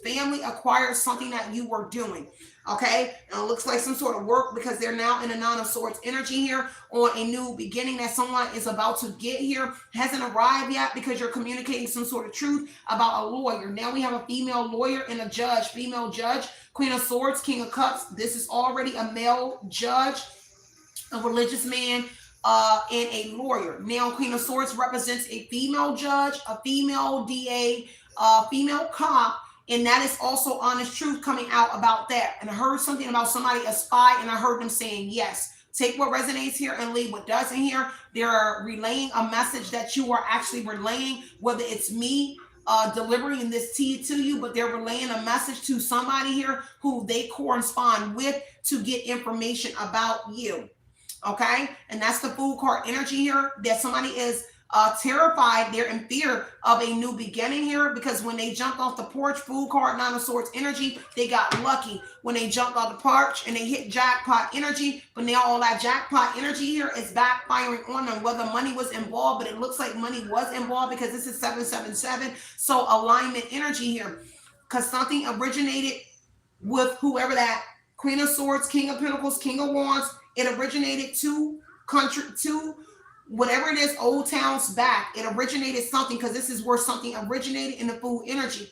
family acquired something that you were doing. Okay, and it looks like some sort of work, because they're now in a Nine of Swords energy here on a new beginning that someone is about to get here. Hasn't arrived yet, because you're communicating some sort of truth about a lawyer. Now we have a female lawyer and a judge, female judge, Queen of Swords, King of Cups. This is already a male judge, a religious man, and a lawyer. Now Queen of Swords represents a female judge, a female DA, a female cop, and that is also honest truth coming out about that. And I heard something about somebody, a spy, and I heard them saying yes. Take what resonates here and leave what doesn't here. They're relaying a message that you are actually relaying, whether it's me delivering this tea to you, but they're relaying a message to somebody here who they correspond with to get information about you. Okay, and that's the Fool card energy here, that somebody is terrified, they're in fear of a new beginning here, because when they jumped off the porch, Fool card, Nine of Swords energy, they got lucky when they jumped off the porch and they hit jackpot energy. But now all that jackpot energy here is backfiring on them, whether money was involved, but it looks like money was involved because this is 777. So alignment energy here, because something originated with whoever that Queen of Swords, King of Pentacles, King of Wands, it originated to whatever it is, old towns back. It originated something, because this is where something originated in the Fool energy.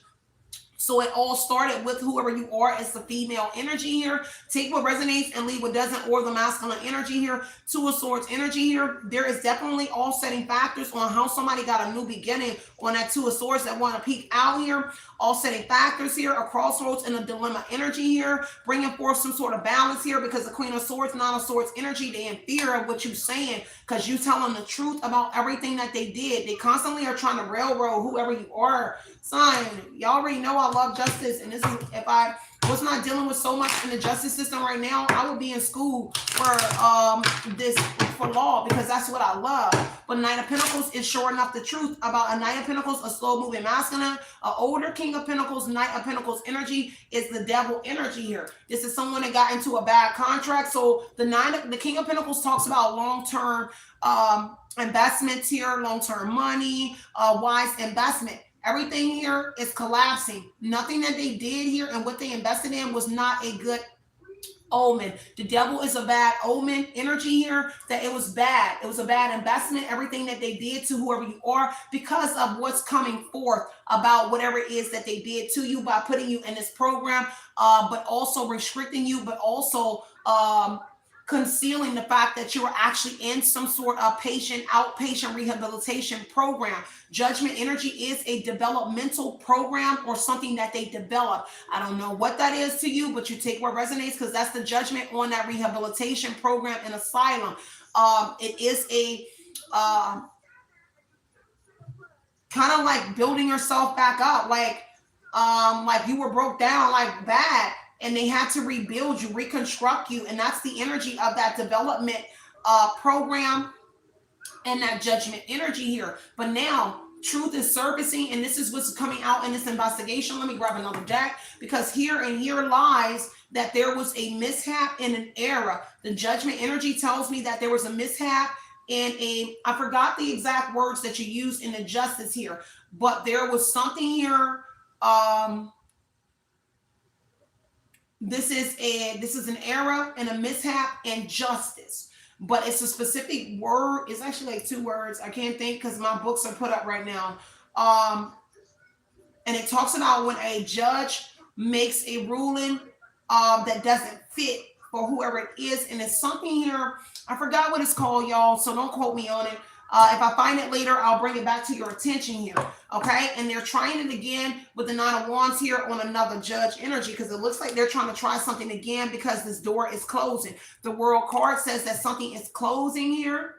So it all started with whoever you are as the female energy here. Take what resonates and leave what doesn't, or the masculine energy here. Two of Swords energy here. There is definitely offsetting factors on how somebody got a new beginning on that Two of Swords that want to peek out here. Offsetting factors here, a crossroads and a dilemma energy here, bringing forth some sort of balance here, because the Queen of Swords, Nine of Swords energy, they in fear of what you're saying, because you tell them the truth about everything that they did. They constantly are trying to railroad whoever you are. Sign, y'all already know I love justice, and this is, if I was not dealing with so much in the justice system right now, I would be in school for law, because that's what I love. But Knight of Pentacles is sure enough the truth about a Knight of Pentacles, a slow moving masculine, an older King of Pentacles. Knight of Pentacles energy is the devil energy here. This is someone that got into a bad contract. So the King of Pentacles talks about long-term investments here, long-term money, wise investment. Everything here is collapsing. Nothing that they did here and what they invested in was not a good omen. The devil is a bad omen energy here, that it was bad. It was a bad investment, everything that they did to whoever you are, because of what's coming forth about whatever it is that they did to you by putting you in this program, but also restricting you, but also concealing the fact that you were actually in some sort of outpatient rehabilitation program. Judgment energy is a developmental program or something that they develop. I don't know what that is to you, but you take what resonates, because that's the judgment on that rehabilitation program and asylum. It is a kind of like building yourself back up, like you were broke down, like bad, and they had to rebuild you, reconstruct you. And that's the energy of that development program and that judgment energy here. But now truth is surfacing, and this is what's coming out in this investigation. Let me grab another deck, because here lies that there was a mishap in an era. The judgment energy tells me that there was a mishap in I forgot the exact words that you used in the justice here, but there was something here. This is an error and a mishap and justice, but it's a specific word. It's actually like two words. I can't think because my books are put up right now. And it talks about when a judge makes a ruling that doesn't fit for whoever it is. And it's something here. I forgot what it's called, y'all, so don't quote me on it. If I find it later, I'll bring it back to your attention here, okay? And they're trying it again with the Nine of Wands here on another judge energy, because it looks like they're trying to try something again because this door is closing. The World card says that something is closing here,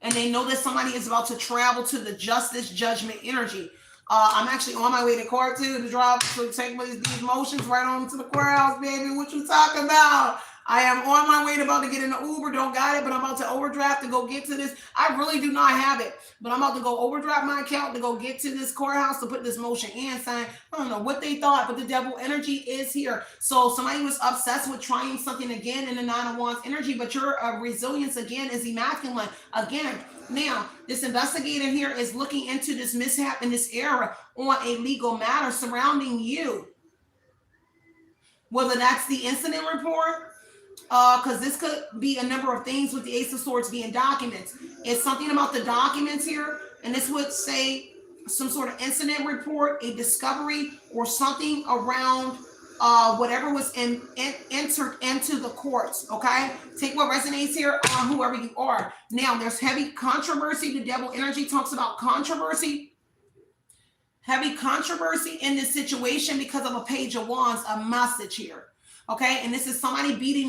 and they know that somebody is about to travel to the justice judgment energy. I'm actually on my way to court too, to take these motions right on to the courthouse, baby. What you talking about? I am on my way, about to get in the Uber. Don't got it, but I'm about to overdraft to go get to this. I really do not have it, but I'm about to go overdraft my account to go get to this courthouse to put this motion in. Saying, I don't know what they thought, but the devil energy is here. So somebody was obsessed with trying something again in the Nine of Wands energy, but your resilience again is immaculate. Again, now this investigator here is looking into this mishap in this era on a legal matter surrounding you. Whether that's the incident report, because this could be a number of things with the Ace of Swords being documents. It's something about the documents here, and this would say some sort of incident report, a discovery, or something around whatever was entered into the courts, okay? Take what resonates here on whoever you are. Now, there's heavy controversy. The devil energy talks about controversy. Heavy controversy in this situation because of a Page of Wands, a message here. Okay, and this is somebody beating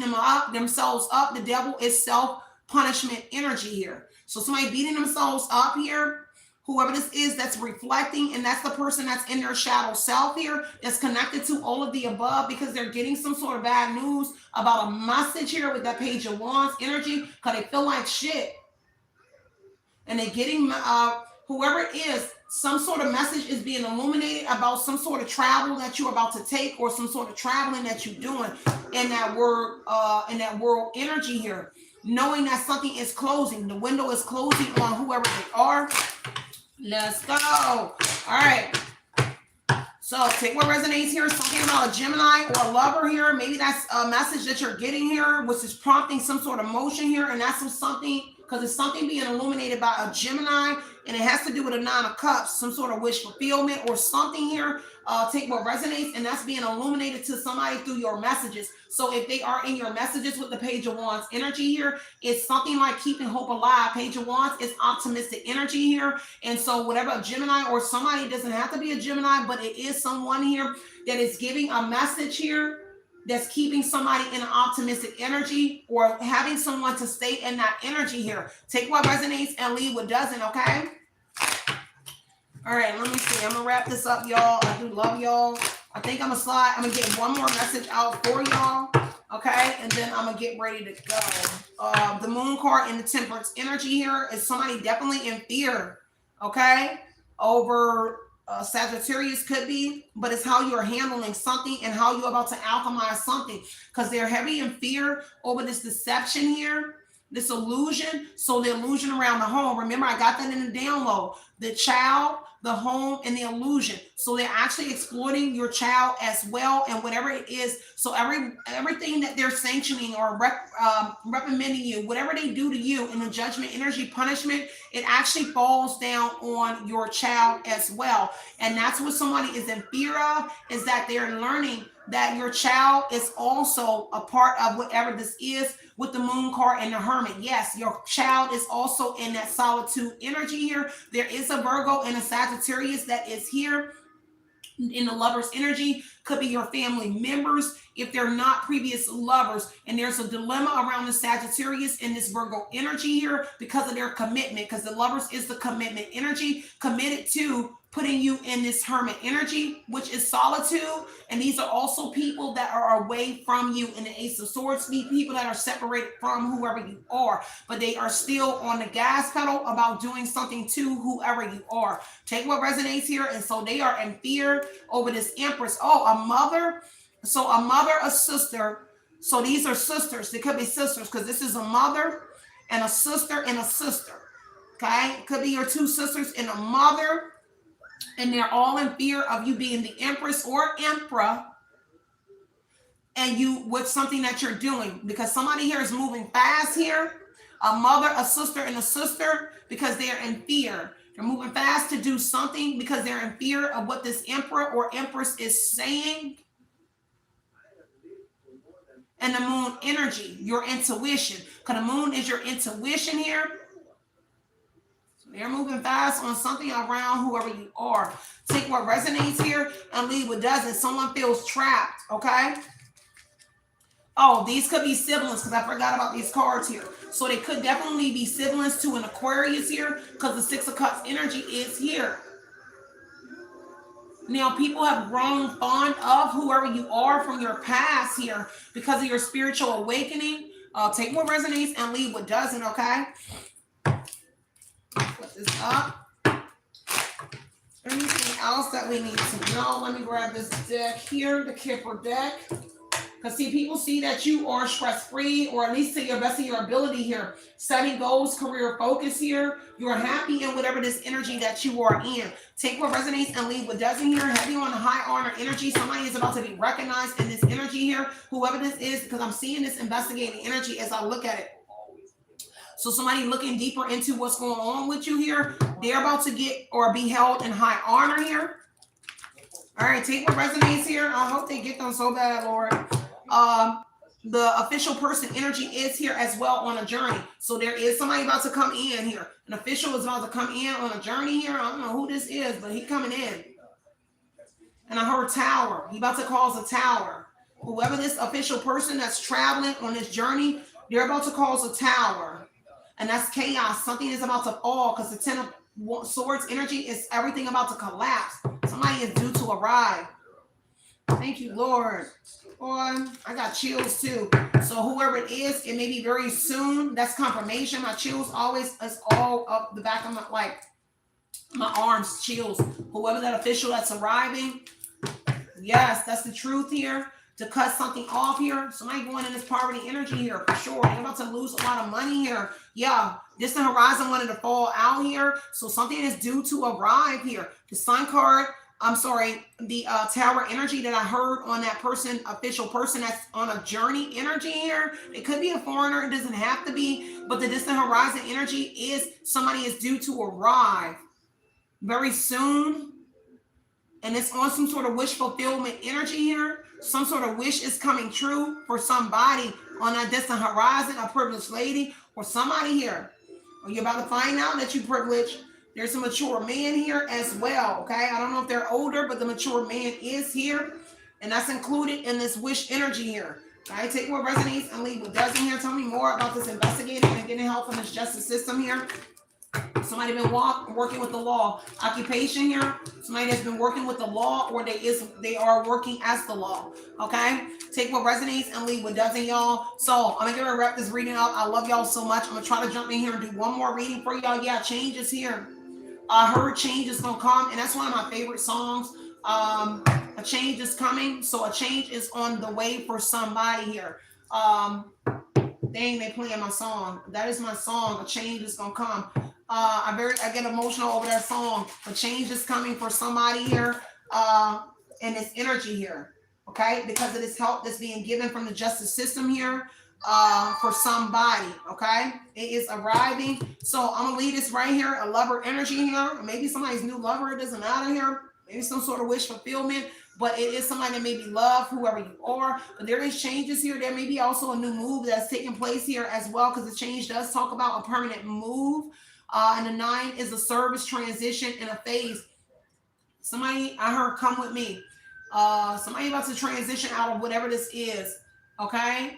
themselves up. The devil is self-punishment energy here. So somebody beating themselves up here, whoever this is that's reflecting, and that's the person that's in their shadow self here, that's connected to all of the above, because they're getting some sort of bad news about a message here with that Page of Wands energy, because they feel like shit. And they're getting, whoever it is, some sort of message is being illuminated about some sort of travel that you're about to take, or some sort of traveling that you're doing in that world energy here, knowing that something is closing. The window is closing on whoever they are. Let's go. All right. So take what resonates here. Something about a Gemini or a lover here. Maybe that's a message that you're getting here, which is prompting some sort of motion here. And that's something, because it's something being illuminated by a Gemini, and it has to do with a Nine of Cups, some sort of wish fulfillment or something here. Take what resonates, and that's being illuminated to somebody through your messages. So if they are in your messages with the Page of Wands energy here, it's something like keeping hope alive. Page of Wands is optimistic energy here. And so whatever a Gemini or somebody, it doesn't have to be a Gemini, but it is someone here that is giving a message here that's keeping somebody in an optimistic energy, or having someone to stay in that energy here. Take what resonates and leave what doesn't, okay? All right, let me see. I'm going to wrap this up, y'all. I do love y'all. I think I'm going to slide. I'm going to get one more message out for y'all, okay? And then I'm going to get ready to go. The Moon card in the Temperance energy here is somebody definitely in fear, okay? Over Sagittarius could be, but it's how you're handling something and how you're about to alchemize something, because they're heavy in fear over this deception here, this illusion. So the illusion around the home, remember I got that in the download, the child, the home, and the illusion. So they're actually exploiting your child as well, and whatever it is. So everything that they're sanctioning or recommending you, whatever they do to you in the judgment energy punishment, it actually falls down on your child as well. And that's what somebody is in fear of, is that they're learning that your child is also a part of whatever this is with the Moon card and the Hermit. Yes, your child is also in that solitude energy here. There is a Virgo and a Sagittarius that is here in the Lover's energy. Could be your family members if they're not previous lovers. And there's a dilemma around the Sagittarius in this Virgo energy here because of their commitment, because the Lovers is the commitment energy, committed to putting you in this Hermit energy, which is solitude. And these are also people that are away from you in the Ace of Swords, people that are separated from whoever you are, but they are still on the gas pedal about doing something to whoever you are. Take what resonates here. And so they are in fear over this Empress. Oh, a mother. So a mother, a sister. So these are sisters. They could be sisters, because this is a mother and a sister and a sister. Okay. It could be your two sisters and a mother. And they're all in fear of you being the Empress or Emperor, and you with something that you're doing, because somebody here is moving fast here. A mother, a sister, and a sister, because they're in fear. They're moving fast to do something because they're in fear of what this Emperor or Empress is saying. And the Moon energy, your intuition, because the Moon is your intuition here. They're moving fast on something around whoever you are. Take what resonates here and leave what doesn't. Someone feels trapped, okay? Oh, these could be siblings, because I forgot about these cards here. So they could definitely be siblings to an Aquarius here, because the Six of Cups energy is here. Now, people have grown fond of whoever you are from your past here because of your spiritual awakening. Take what resonates and leave what doesn't, okay? Put this up. Anything else that we need to know? Let me grab this deck here, the Kipper deck. Because see, people see that you are stress-free, or at least to your best of your ability here. Setting goals, career focus here. You're happy in whatever this energy that you are in. Take what resonates and leave what doesn't here. Heavy on the high honor energy. Somebody is about to be recognized in this energy here. Whoever this is, because I'm seeing this investigating energy as I look at it. So somebody looking deeper into what's going on with you here. They're about to get or be held in high honor here. All right, take what resonates here. I hope they get them so bad, Lord. The official person energy is here as well on a journey. So there is somebody about to come in here. An official is about to come in on a journey here. I don't know who this is, but he's coming in. And I heard tower. He about to cause a tower. Whoever this official person that's traveling on this journey, they're about to cause a tower. And that's chaos. Something is about to fall, because the Swords energy is everything about to collapse. Somebody is due to arrive. Thank you, Lord. Boy, I got chills too. So whoever it is, it may be very soon. That's confirmation. My chills always is all up the back of my, like, my arms, chills. Whoever that official that's arriving, yes, that's the truth here. To cut something off here. Somebody going in this poverty energy here for sure. They're about to lose a lot of money here. Yeah, distant horizon wanted to fall out here. So something is due to arrive here. The sun card, I'm sorry, the tower energy that I heard on that person, official person that's on a journey energy here. It could be a foreigner. It doesn't have to be. But the distant horizon energy is somebody is due to arrive very soon. And it's on some sort of wish fulfillment energy here. Some sort of wish is coming true for somebody on that distant horizon, a privileged lady or somebody here. Or you're about to find out that you privileged. There's a mature man here as well, okay? I don't know if they're older, but the mature man is here. And that's included in this wish energy here. Okay, take what resonates and leave what doesn't here. Tell me more about this investigating and getting help from this justice system here. Somebody been working with the law. Occupation here. Somebody that's been working with the law, or they are working as the law. Okay. Take what resonates and leave what doesn't, y'all. So I'm gonna wrap this reading up. I love y'all so much. I'm gonna try to jump in here and do one more reading for y'all. Yeah, change is here. I heard change is gonna come, and that's one of my favorite songs. A change is coming, so a change is on the way for somebody here. Dang, they playing my song. That is my song. A change is gonna come. I get emotional over that song. A change is coming for somebody here, and this energy here, okay? Because of this help that's being given from the justice system here, for somebody, okay? It is arriving. So I'm gonna leave this right here, a lover energy here, or maybe somebody's new lover. It doesn't matter here. Maybe some sort of wish fulfillment, but it is somebody that maybe love whoever you are. But there is changes here. There may be also a new move that's taking place here as well, because the change does talk about a permanent move. And the 9 is a service transition in a phase. Somebody, I heard, come with me. Somebody about to transition out of whatever this is, okay?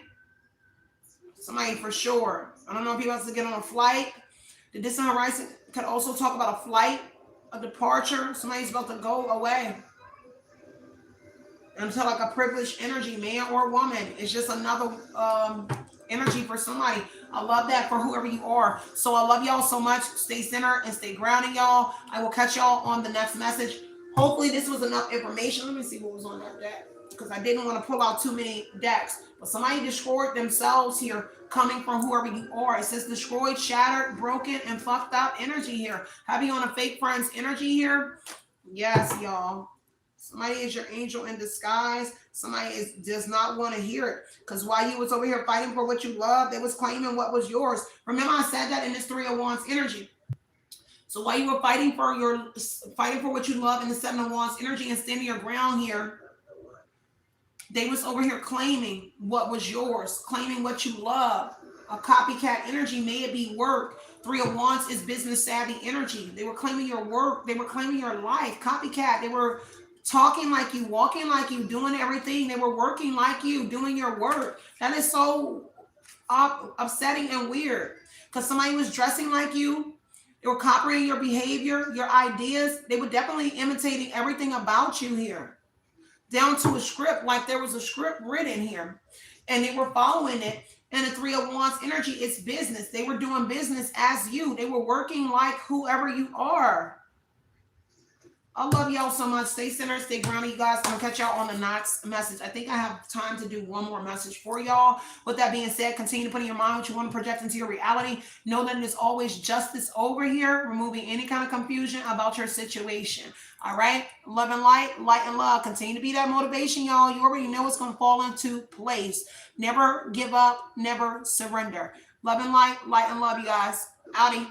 Somebody for sure. I don't know if you're about to get on a flight. The distant horizon could also talk about a flight, a departure. Somebody's about to go away. Until like a privileged energy, man or woman. It's just another energy for somebody. I love that for whoever you are. So I love y'all so much. Stay centered and stay grounded, y'all. I will catch y'all on the next message. Hopefully this was enough information. Let me see what was on that deck, because I didn't want to pull out too many decks. But somebody destroyed themselves here, coming from whoever you are. It says destroyed, shattered, broken, and fucked up energy here. Have you on a fake friend's energy here? Yes, y'all. Somebody is your angel in disguise. Somebody does not want to hear it, because while you was over here fighting for what you love, they was claiming what was yours. Remember, I said that in this 3 of Wands energy. So while you were fighting for what you love in the 7 of Wands energy and standing your ground here, they was over here claiming what was yours, claiming what you love. A copycat energy, may it be work. 3 of Wands is business savvy energy. They were claiming your work. They were claiming your life. Copycat. They were talking like you, walking like you, doing everything. They were working like you, doing your work. That is so upsetting and weird, because somebody was dressing like you. They were copying your behavior, your ideas. They were definitely imitating everything about you here, down to a script, like there was a script written here, and they were following it. And the 3 of Wands energy is business. They were doing business as you. They were working like whoever you are. I love y'all so much. Stay centered, stay grounded, you guys. I'm gonna catch y'all on the next message. I think I have time to do one more message for y'all. With that being said, continue to put in your mind what you want to project into your reality. Know that there's always justice over here, removing any kind of confusion about your situation. All right, love and light, light and love. Continue to be that motivation, y'all. You already know it's gonna fall into place. Never give up, never surrender. Love and light, light and love, you guys. Outie.